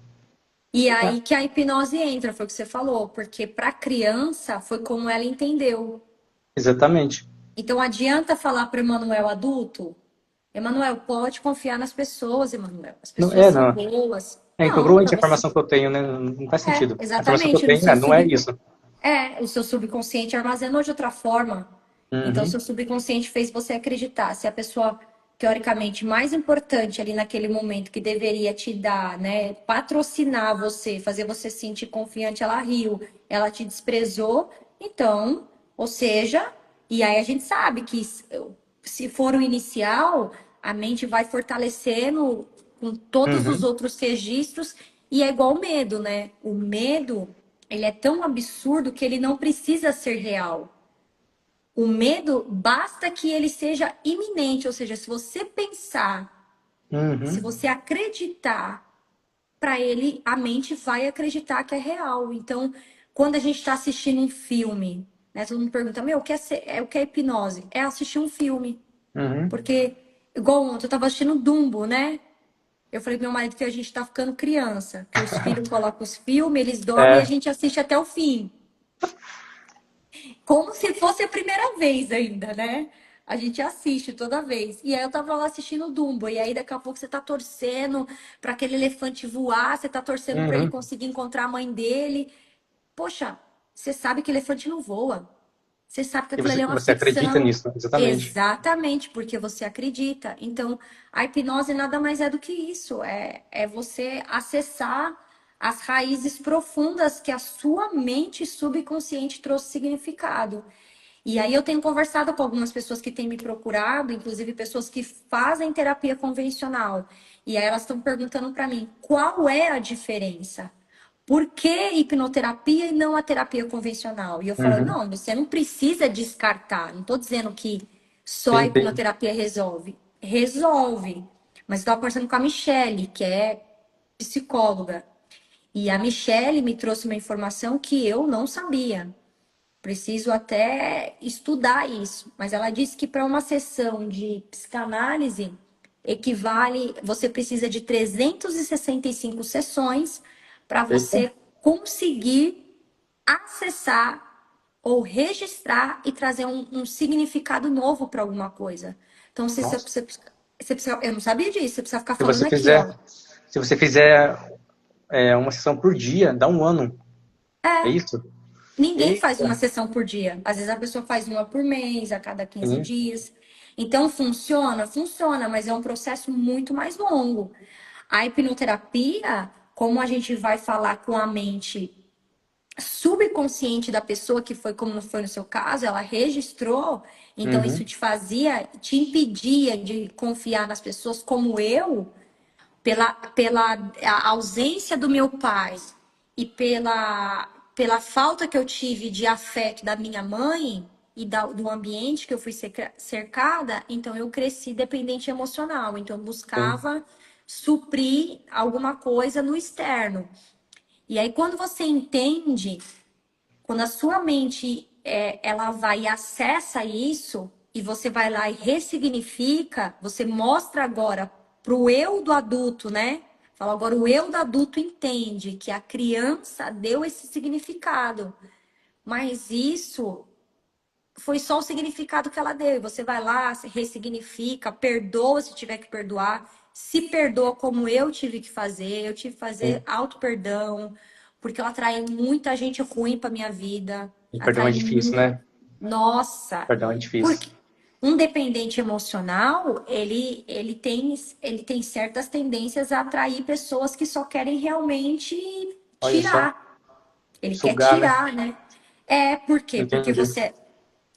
E Ah, aí que a hipnose entra, foi o que você falou, porque para criança foi como ela entendeu. exatamente. Então adianta falar para o Emanuel adulto, Emanuel, pode confiar nas pessoas, Emanuel. As Não, pessoas são não. boas. É Não, incongruente para a você. informação que eu tenho, né? Não faz sentido. A informação que eu Exatamente, no tenho seu não é isso. o seu subconsciente armazenou de outra forma. Então, o Uhum, seu subconsciente fez você acreditar. Se a pessoa, teoricamente, mais importante ali naquele momento, que deveria te dar, né, patrocinar você, fazer você se sentir confiante, ela riu, ela te desprezou. Então, ou seja, e aí a gente sabe que se for o inicial, a mente vai fortalecendo com todos os uhum, outros registros e é igual o medo, né? O medo, ele é tão absurdo que ele não precisa ser real. O medo basta que ele seja iminente, ou seja, se você pensar, se uhum. você acreditar, para ele a mente vai acreditar que é real. Então, quando a gente está assistindo um filme, né, todo mundo pergunta: "Meu, o que é hipnose?" É assistir um filme, Uhum. porque igual ontem eu tava assistindo Dumbo, né? Eu falei pro meu marido que a gente tá ficando criança, que os filhos colocam os filmes, eles dormem e a É, gente assiste até o fim. Como se fosse a primeira vez ainda, né? A gente assiste toda vez. E aí eu tava lá assistindo o Dumbo. E aí daqui a pouco você tá torcendo para aquele elefante voar, você tá torcendo para ele uhum. conseguir encontrar a mãe dele. Poxa, você sabe que elefante não voa. Você sabe que E aquilo ali é uma você acredita ficção. nisso, exatamente. Exatamente, porque você acredita. Então, a hipnose nada mais é do que isso. É você acessar as raízes profundas que a sua mente subconsciente trouxe significado. E aí eu tenho conversado com algumas pessoas que têm me procurado, inclusive pessoas que fazem terapia convencional. E aí elas estão perguntando para mim, qual é a diferença? Por que hipnoterapia e não a terapia convencional? E eu falo, Uhum. não, você não precisa descartar. Não estou dizendo que só a Tem. hipnoterapia resolve. Resolve. Mas estava conversando com a Michelle, que é psicóloga. E a Michelle me trouxe uma informação que eu não sabia. Preciso até estudar isso. Mas ela disse que para uma sessão de psicanálise equivale, você precisa de 365 sessões para Eita. você conseguir acessar ou registrar e trazer um significado novo para alguma coisa. Então, Nossa. você precisa, eu não sabia disso, você precisa ficar Se você falando aqui, fizer, ó. se você fizer uma sessão por dia, dá um ano. É isso? Ninguém faz uma Eita, sessão por dia. Às vezes a pessoa faz uma por mês, a cada 15 sim. dias. Então funciona? Funciona, mas é um processo muito mais longo. A hipnoterapia, como a gente vai falar com a mente subconsciente da pessoa, que foi como foi no seu caso, ela registrou, então isso Uhum. te fazia, te impedia de confiar nas pessoas como eu, pela a ausência do meu pai e pela falta que eu tive de afeto da minha mãe e do ambiente que eu fui cercada, então eu cresci dependente emocional. Então eu Sim. buscava suprir alguma coisa no externo. E aí, quando você entende, quando a sua mente ela vai e acessa isso, e você vai lá e ressignifica, você mostra agora pro eu do adulto, né? Fala agora, o eu do adulto entende que a criança deu esse significado, mas isso foi só o significado que ela deu. E você vai lá, se ressignifica, perdoa se tiver que perdoar, se perdoa como eu tive que fazer. Eu tive que fazer Sim. auto-perdão, porque eu atraí muita gente ruim pra minha vida. E perdão é Atraí difícil, muito. né? Nossa! Perdão é difícil. Porque um dependente emocional, ele tem certas tendências a atrair pessoas que só querem realmente Olha só. tirar. Ele quer Sugar, né? tirar, né? Por quê? Porque Entendi.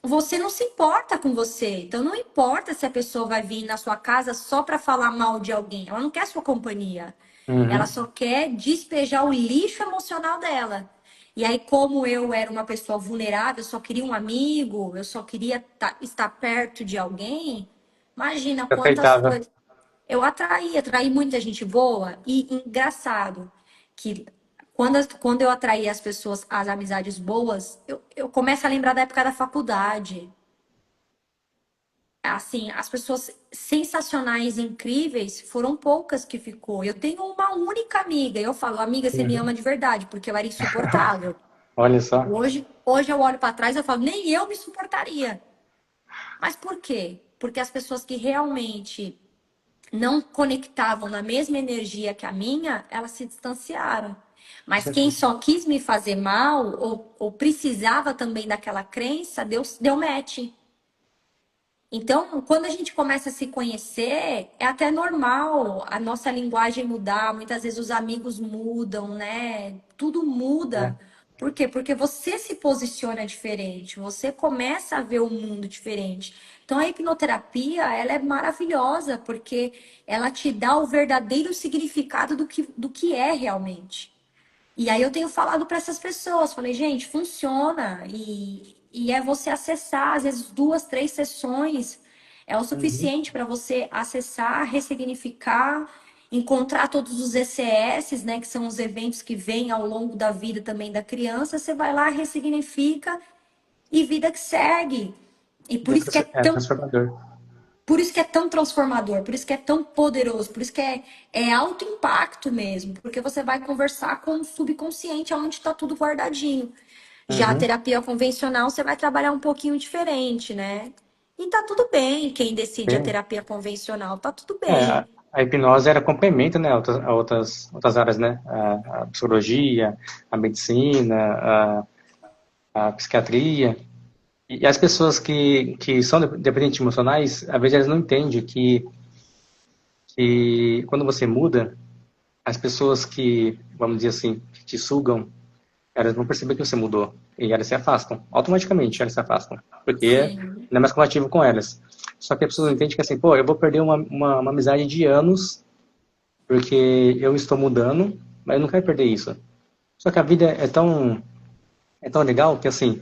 você não se importa com você. Então não importa se a pessoa vai vir na sua casa só para falar mal de alguém. Ela não quer sua companhia. Ela Uhum. só quer despejar o lixo emocional dela. E aí, como eu era uma pessoa vulnerável, eu só queria um amigo, eu só queria estar perto de alguém. Imagina quantas Aceitável. coisas. Eu atraí muita gente boa e engraçado que quando eu atraí as pessoas, as amizades boas, eu começo a lembrar da época da faculdade. Assim, as pessoas sensacionais, incríveis, foram poucas que ficou. Eu tenho uma única amiga, e eu falo, amiga, você me ama Uhum. de verdade, porque eu era insuportável. Olha só. Hoje eu olho para trás e eu falo, nem eu me suportaria. Mas por quê? Porque as pessoas que realmente não conectavam na mesma energia que a minha, elas se distanciaram. Com Mas quem certeza. só quis me fazer mal ou precisava também daquela crença, deu match. Então, quando a gente começa a se conhecer, é até normal a nossa linguagem mudar. Muitas vezes os amigos mudam, né? Tudo É. muda. Por quê? Porque você se posiciona diferente, você começa a ver o mundo diferente. Então, a hipnoterapia, ela é maravilhosa, porque ela te dá o verdadeiro significado do que é realmente. E aí eu tenho falado para essas pessoas, falei, gente, funciona. E é você acessar, às vezes, 2, 3 sessões é o Uhum. suficiente para você acessar, ressignificar, encontrar todos os ECS, né, que são os eventos que vêm ao longo da vida também da criança. Você vai lá, ressignifica e vida que segue. E E é transformador. por isso que é tão transformador, por isso que é tão poderoso, por isso que é alto impacto mesmo, porque você vai conversar com o subconsciente, onde está tudo guardadinho. Já a Uhum. terapia convencional, você vai trabalhar um pouquinho diferente, né? E tá tudo bem quem decide a Sim. terapia convencional, tá tudo É, bem. a hipnose era complemento, né, a outras áreas, né, a psicologia, a medicina, a psiquiatria. E as pessoas que são dependentes emocionais, às vezes elas não entendem que quando você muda, as pessoas que, vamos dizer assim, que te sugam, elas vão perceber que você mudou. E elas se afastam. Automaticamente elas se afastam. Porque Sim, não é mais compatível com elas. Só que a pessoa não entende que assim, pô, eu vou perder uma amizade de anos porque eu estou mudando, mas eu não quero perder isso. Só que a vida é tão legal que assim,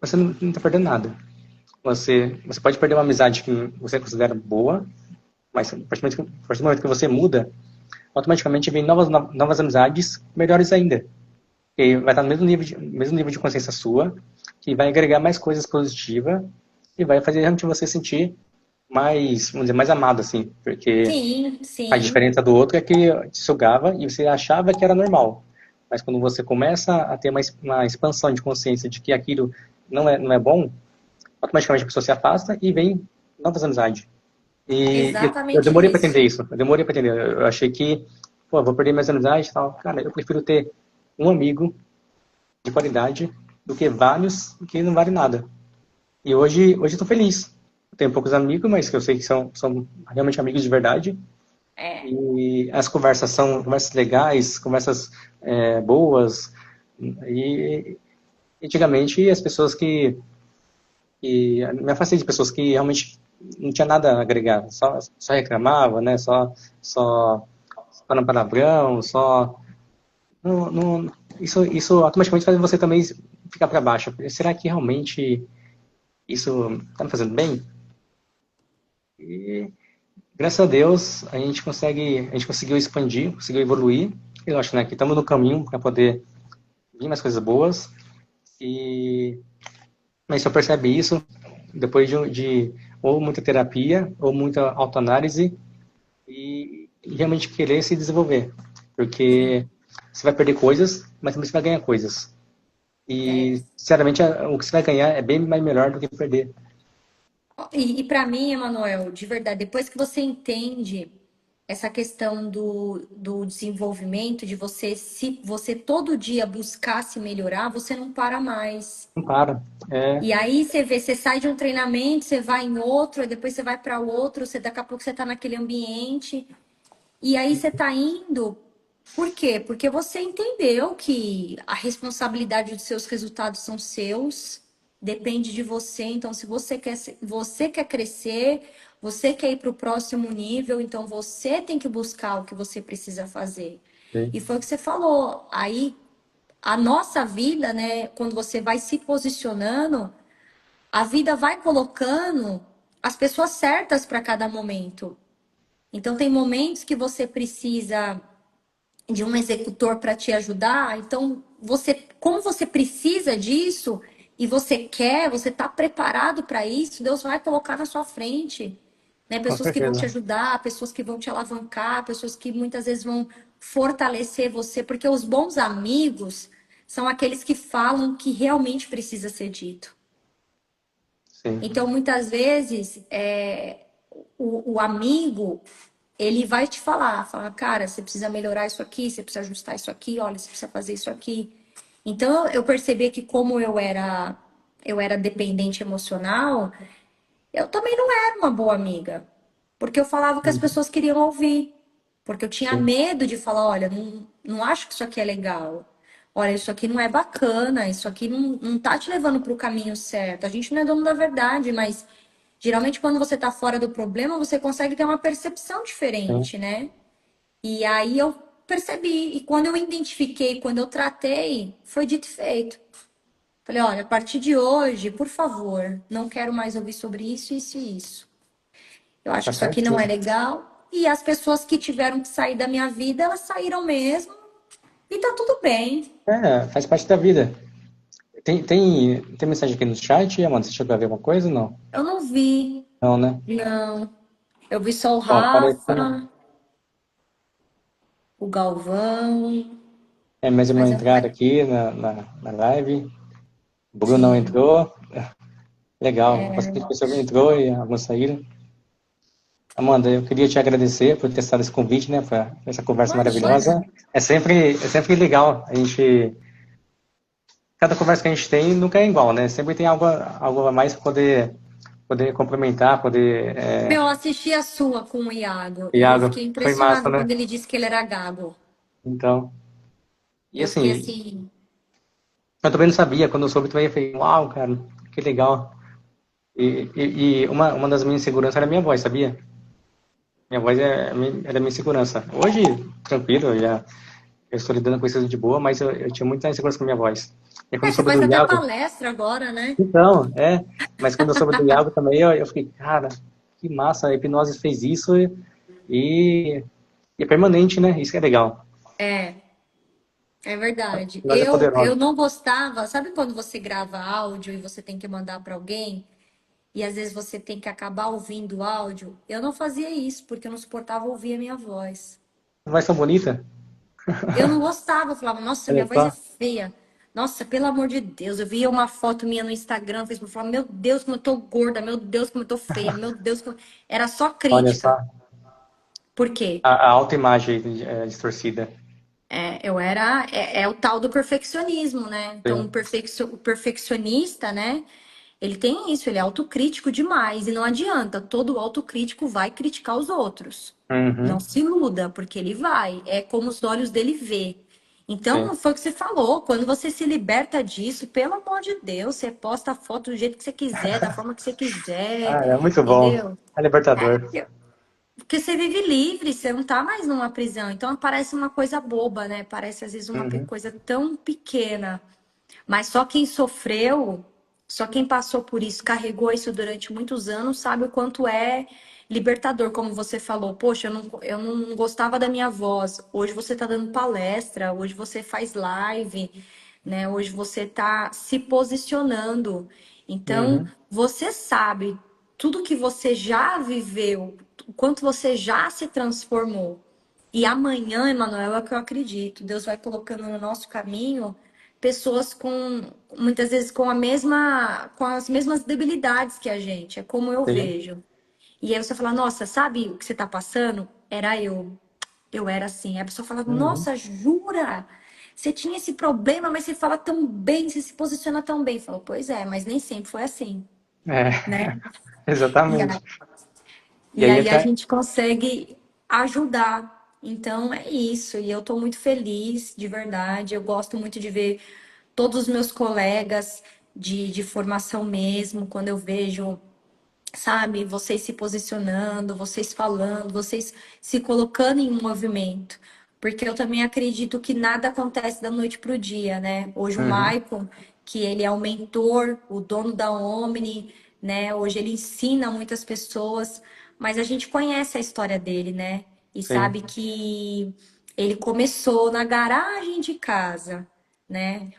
você não está perdendo nada. Você pode perder uma amizade que você considera boa, mas a partir do momento que você muda, automaticamente vem novas amizades melhores ainda. E vai estar no mesmo nível de consciência sua, que vai agregar mais coisas positivas e vai fazer realmente você sentir mais, vamos dizer, mais amado, assim. Porque sim, a sim. diferença do outro é que te sugava e você achava que era normal. Mas quando você começa a ter uma expansão de consciência de que aquilo não é bom, automaticamente a pessoa se afasta e vem novas amizades. E eu Exatamente demorei para entender isso. isso. Eu demorei para entender. Eu achei que, pô, vou perder minhas amizades e tal. Cara, eu prefiro ter um amigo de qualidade do que vários que não valem nada. E hoje eu tô feliz. Eu tenho poucos amigos, mas que eu sei que são realmente amigos de verdade. É, E as conversas são conversas legais, conversas boas. E antigamente as pessoas que me afastei de pessoas que realmente não tinha nada a agregar, só reclamava, né? Só falando palavrão, só isso automaticamente faz você também ficar para baixo. Será que realmente isso está me fazendo bem? E graças a Deus a gente conseguiu expandir, conseguiu evoluir. Eu acho, né, que estamos no caminho para poder vir mais coisas boas. E mas só percebe isso depois de ou muita terapia ou muita autoanálise e realmente querer se desenvolver. sim. Porque você vai perder coisas, mas também você vai ganhar coisas. É. E, sinceramente, o que você vai ganhar é bem mais melhor do que perder. E para mim, Emanuel, de verdade, depois que você entende essa questão do desenvolvimento, de você se você todo dia buscar se melhorar, você não para mais. Não para. É, E aí você vê, você sai de um treinamento, você vai em outro, aí depois você vai para outro, você daqui a pouco você está naquele ambiente, e aí você está indo. Por quê? Porque você entendeu que a responsabilidade dos seus resultados são seus, depende de você. Então, se você quer, você quer crescer, você quer ir para o próximo nível, então você tem que buscar o que você precisa fazer. sim, E foi o que você falou. Aí, a nossa vida, né, quando você vai se posicionando, a vida vai colocando as pessoas certas para cada momento. Então, tem momentos que você precisa de um executor para te ajudar. Então, você, como você precisa disso e você quer, você está preparado para isso, Deus vai colocar na sua frente, né? com Pessoas que vão te certeza. ajudar, pessoas que vão te alavancar, pessoas que muitas vezes vão fortalecer você, porque os bons amigos são aqueles que falam o que realmente precisa ser dito. Sim, Então, muitas vezes, o amigo, ele vai te falar, cara, você precisa melhorar isso aqui, você precisa ajustar isso aqui, olha, você precisa fazer isso aqui. Então, eu percebi que como eu era dependente emocional, eu também não era uma boa amiga. Porque eu falava o que as uhum, pessoas queriam ouvir. Porque eu tinha sim, medo de falar, olha, não acho que isso aqui é legal. Olha, isso aqui não é bacana, isso aqui não tá te levando para o caminho certo. A gente não é dono da verdade, mas geralmente quando você tá fora do problema, você consegue ter uma percepção sim. diferente, né? E aí eu percebi. E quando eu identifiquei, quando eu tratei, foi dito e feito. Falei, olha, a partir de hoje, por favor, não quero mais ouvir sobre isso, isso e isso. Eu acho Tá que isso aqui não é certíssimo. legal. E as pessoas que tiveram que sair da minha vida, elas saíram mesmo. E tá tudo bem. É, faz parte da vida. Tem mensagem aqui no chat, Amanda? Você chegou a ver alguma coisa? Não. Eu não vi, Não, né? não. Eu vi só o Ó, apareceu. Rafa, o Galvão, Minhas irmãs mas eu não. entraram aqui na live. O Bruno não Sim. entrou. Legal. Bastante pessoa entrou e alguns saíram. Amanda, eu queria te agradecer por ter estado esse convite, né, para essa conversa Imagina. maravilhosa. É sempre legal. Cada conversa que a gente tem nunca é igual, né? Sempre tem algo a mais para poder complementar, poder. Meu, eu assisti a sua com o Iago e eu Iago, fiquei foi massa, impressionada né? quando ele disse que ele era gago. Então, e Eu fiquei assim, assim, eu também não sabia. Quando eu soube também, eu falei, uau, cara, que legal. E uma das minhas inseguranças era a minha voz, sabia? Minha voz era a minha insegurança. Hoje, tranquilo, eu estou lidando com isso de boa, mas eu tinha muita insegurança com a minha voz. E quando eu você soube faz do até Iago, palestra agora, né? então, mas quando eu soube do Iago também, eu fiquei, cara, que massa, a hipnose fez isso e, e é permanente, né? Isso que é legal. É, é A verdade. hipnose é Eu poderosa. não gostava, sabe quando você grava áudio e você tem que mandar para alguém e às vezes você tem que acabar ouvindo o áudio? Eu não fazia isso porque eu não suportava ouvir a minha voz. Voz tão bonita. Eu não gostava, eu falava, nossa, minha Olha voz é só, feia. Nossa, pelo amor de Deus, eu via uma foto minha no Instagram, Facebook, eu falava, meu Deus, como eu tô gorda, meu Deus, como eu tô feia, meu Deus, como... Era só olha só. crítica. Por quê? A autoimagem distorcida. É o tal do perfeccionismo, né? Então, Sim. o perfeccionista, né? Ele tem isso, ele é autocrítico demais. E não adianta, todo autocrítico vai criticar os outros. Não Uhum. se iluda, porque ele vai. É como os olhos dele vê. Então, Sim. foi o que você falou. Quando você se liberta disso, pelo amor de Deus, você posta a foto do jeito que você quiser, da forma que você quiser, Ah, é muito bom. entendeu? É libertador. Porque você vive livre, você não tá mais numa prisão. Então parece uma coisa boba, né? Parece às vezes uma Uhum. coisa tão pequena. Mas só quem sofreu, só quem passou por isso, carregou isso durante muitos anos, sabe o quanto é libertador, como você falou. Poxa, eu não gostava da minha voz. Hoje você tá dando palestra, hoje você faz live, né? Hoje você tá se posicionando. Então, Uhum. você sabe tudo que você já viveu, o quanto você já se transformou. E amanhã, Emanuel, é o que eu acredito. Deus vai colocando no nosso caminho pessoas com muitas vezes com as mesmas debilidades que a gente, é como eu Sim. vejo. E aí você fala, nossa, sabe o que você tá passando? Era eu era assim. Aí a pessoa fala, Uhum. nossa, jura? Você tinha esse problema, mas você fala tão bem, você se posiciona tão bem. Falou, pois é, mas nem sempre foi assim, É, né? E exatamente. aí, E e aí aí a até. gente consegue ajudar. Então é isso. E eu tô muito feliz, de verdade. Eu gosto muito de ver todos os meus colegas de formação mesmo, quando eu vejo, sabe, vocês se posicionando, vocês falando, vocês se colocando em movimento. Porque eu também acredito que nada acontece da noite para o dia, né? Hoje o Uhum. Maicon, que ele é o mentor, o dono da Omni, né? Hoje ele ensina muitas pessoas, mas a gente conhece a história dele, né? E Sim. sabe que ele começou na garagem de casa, né?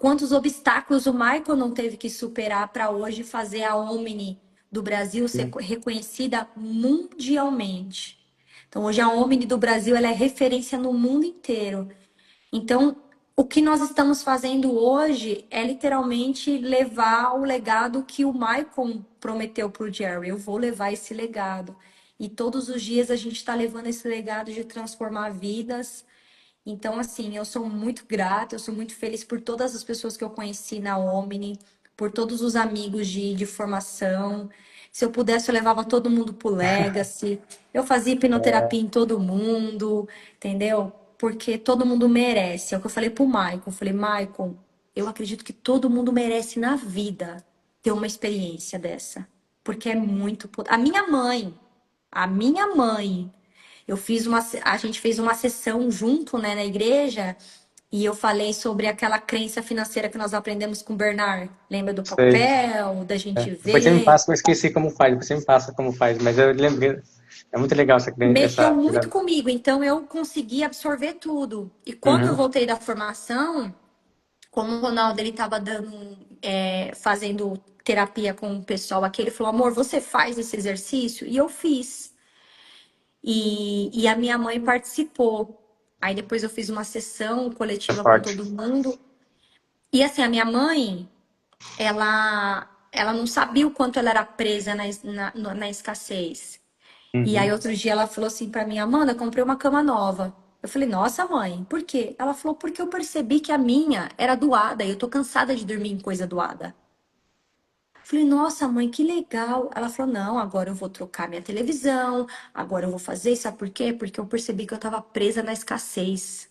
Quantos obstáculos o Michael não teve que superar para hoje fazer a Omni do Brasil ser Sim. reconhecida mundialmente. Então, hoje a Omni do Brasil ela é referência no mundo inteiro. Então, o que nós estamos fazendo hoje é literalmente levar o legado que o Michael prometeu para o Jerry. Eu vou levar esse legado. E todos os dias a gente está levando esse legado de transformar vidas. Então, assim, eu sou muito grata, eu sou muito feliz por todas as pessoas que eu conheci na Omni, por todos os amigos de formação. Se eu pudesse, eu levava todo mundo pro Legacy. Eu fazia hipnoterapia em todo mundo, entendeu? Porque todo mundo merece. É o que eu falei pro Maicon. Eu falei, Maicon, eu acredito que todo mundo merece na vida ter uma experiência dessa. Porque é muito. A minha mãe a gente fez uma sessão junto, né, na igreja, e eu falei sobre aquela crença financeira que nós aprendemos com o Bernard. Lembra do Sei. papel, da É. gente Depois você me ver? passa, eu esqueci como faz. Depois você me passa como faz. Mas eu lembrei. É muito legal Mexeu essa muito coisa. comigo, então eu consegui absorver tudo. E quando eu Uhum. voltei da formação, como o Ronaldo ele estava fazendo terapia com o pessoal aqui, ele falou: amor, você faz esse exercício? E eu fiz. E a minha mãe participou. Aí depois eu fiz uma sessão É coletiva com forte. todo mundo. E assim, a minha mãe, ela não sabia o quanto ela era presa na escassez. E aí Uhum. outro dia ela falou assim pra mim, Amanda, eu comprei uma cama nova. Eu falei, nossa mãe, por quê? Ela falou, porque eu percebi que a minha era doada e eu tô cansada de dormir em coisa doada. Eu falei, nossa mãe, que legal. Ela falou, não, agora eu vou trocar minha televisão, agora eu vou fazer, sabe por quê? Porque eu percebi que eu tava presa na escassez.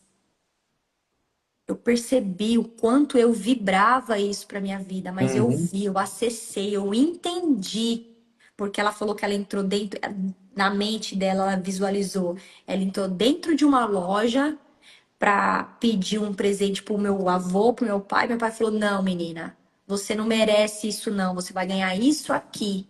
Eu percebi o quanto eu vibrava isso para minha vida, mas eu Uhum. vi, eu acessei, eu entendi, porque ela falou que ela entrou dentro, na mente dela, ela visualizou, ela entrou dentro de uma loja para pedir um presente pro meu avô, pro meu pai. Meu pai falou: "Não, menina, você não merece isso não, você vai ganhar isso aqui".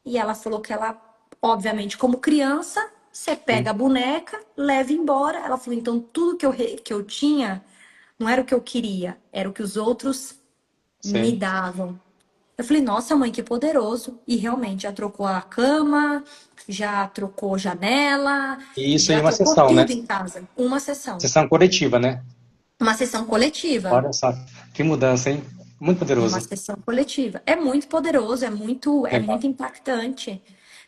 E ela falou que ela, obviamente, como criança, você pega Sim. a boneca, leva embora. Ela falou: "Então tudo que eu tinha não era o que eu queria, era o que os outros me Sim. davam". Eu falei, nossa, mãe, que poderoso. E realmente, já trocou a cama, já trocou janela, E isso em já uma trocou sessão, né? tudo em casa. Uma sessão. Sessão coletiva, né? Uma sessão coletiva. Olha só, que mudança, hein? Muito Uma poderoso. sessão coletiva. É muito poderoso, é Legal. muito impactante.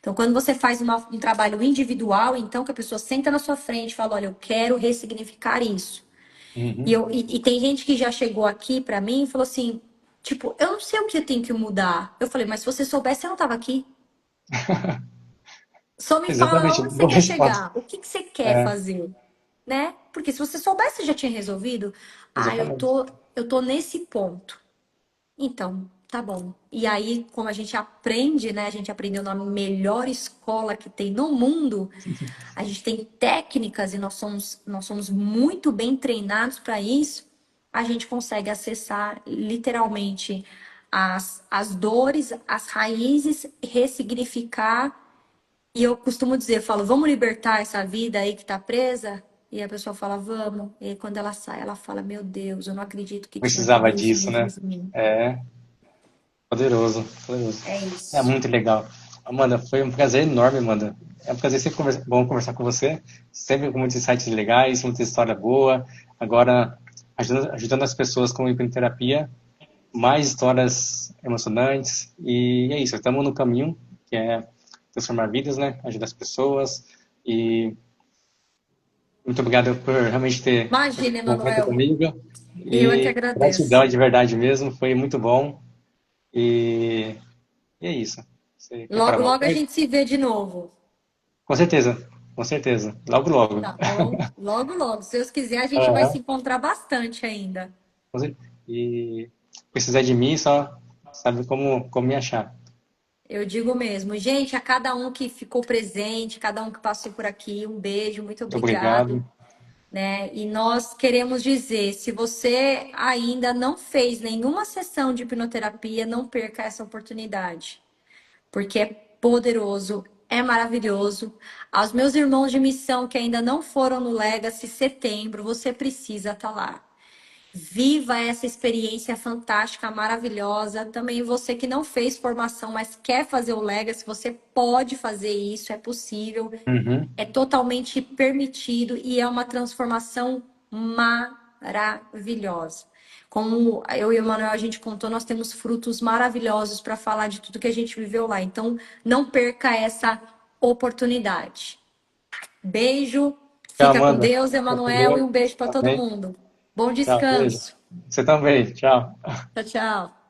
Então, quando você faz um trabalho individual, então que a pessoa senta na sua frente e fala, olha, eu quero ressignificar isso. Uhum. E tem gente que já chegou aqui pra mim e falou assim, tipo, eu não sei o que eu tenho que mudar. Eu falei, mas se você soubesse, você não tava aqui. Só me fala Exatamente, onde você boa quer resposta. chegar, o que que você quer É, fazer, né? Porque se você soubesse, você já tinha resolvido. Ah, exatamente. eu tô nesse ponto. Então, tá bom. E aí, como a gente aprende, né? A gente aprendeu na melhor escola que tem no mundo. A gente tem técnicas e nós somos muito bem treinados para isso. A gente consegue acessar literalmente as dores, as raízes, ressignificar. E eu costumo dizer, eu falo, vamos libertar essa vida aí que tá presa? E a pessoa fala, vamos. E aí, quando ela sai, ela fala, meu Deus, eu não acredito que tinha Precisava tudo isso disso, dentro né? de mim. É, poderoso, poderoso. É É isso. muito legal. Amanda, foi um prazer enorme, Amanda. É um prazer sempre bom conversar com você. Sempre com muitos insights legais, muita história boa. Agora, ajudando as pessoas com hipnoterapia, mais histórias emocionantes. E é isso, estamos no caminho, que é transformar vidas, né? Ajudar as pessoas. E muito obrigado por realmente ter Imagina, um momento Emanuel. comigo. Eu é que E agradeço. gratidão de verdade mesmo, foi muito bom. E, e é isso. Você quer falar Logo, alguma logo a coisa? gente se vê de novo. Com certeza, com certeza. Logo, logo. Tá bom? Logo, logo. Se Deus quiser, a gente vai se Aham, encontrar bastante ainda. E precisar de mim, só sabe como me achar. Eu digo mesmo. Gente, a cada um que ficou presente, cada um que passou por aqui, um beijo, muito Muito obrigado. obrigado, né? E nós queremos dizer, se você ainda não fez nenhuma sessão de hipnoterapia, não perca essa oportunidade, porque é poderoso, é maravilhoso. Aos meus irmãos de missão que ainda não foram no Legacy setembro, você precisa estar lá. Viva essa experiência fantástica, maravilhosa. Também você que não fez formação, mas quer fazer o Legacy, você pode fazer isso, é possível, Uhum. é totalmente permitido e é uma transformação maravilhosa. Como eu e o Manuel a gente contou, nós temos frutos maravilhosos para falar de tudo que a gente viveu lá. Então, não perca essa oportunidade. Beijo, Tchau, fica com Amanda. Deus, Emanuel, e Valeu. um beijo para todo Amém. mundo. Bom Tchau, beijo. descanso. Você também. Tchau. Tchau, tchau.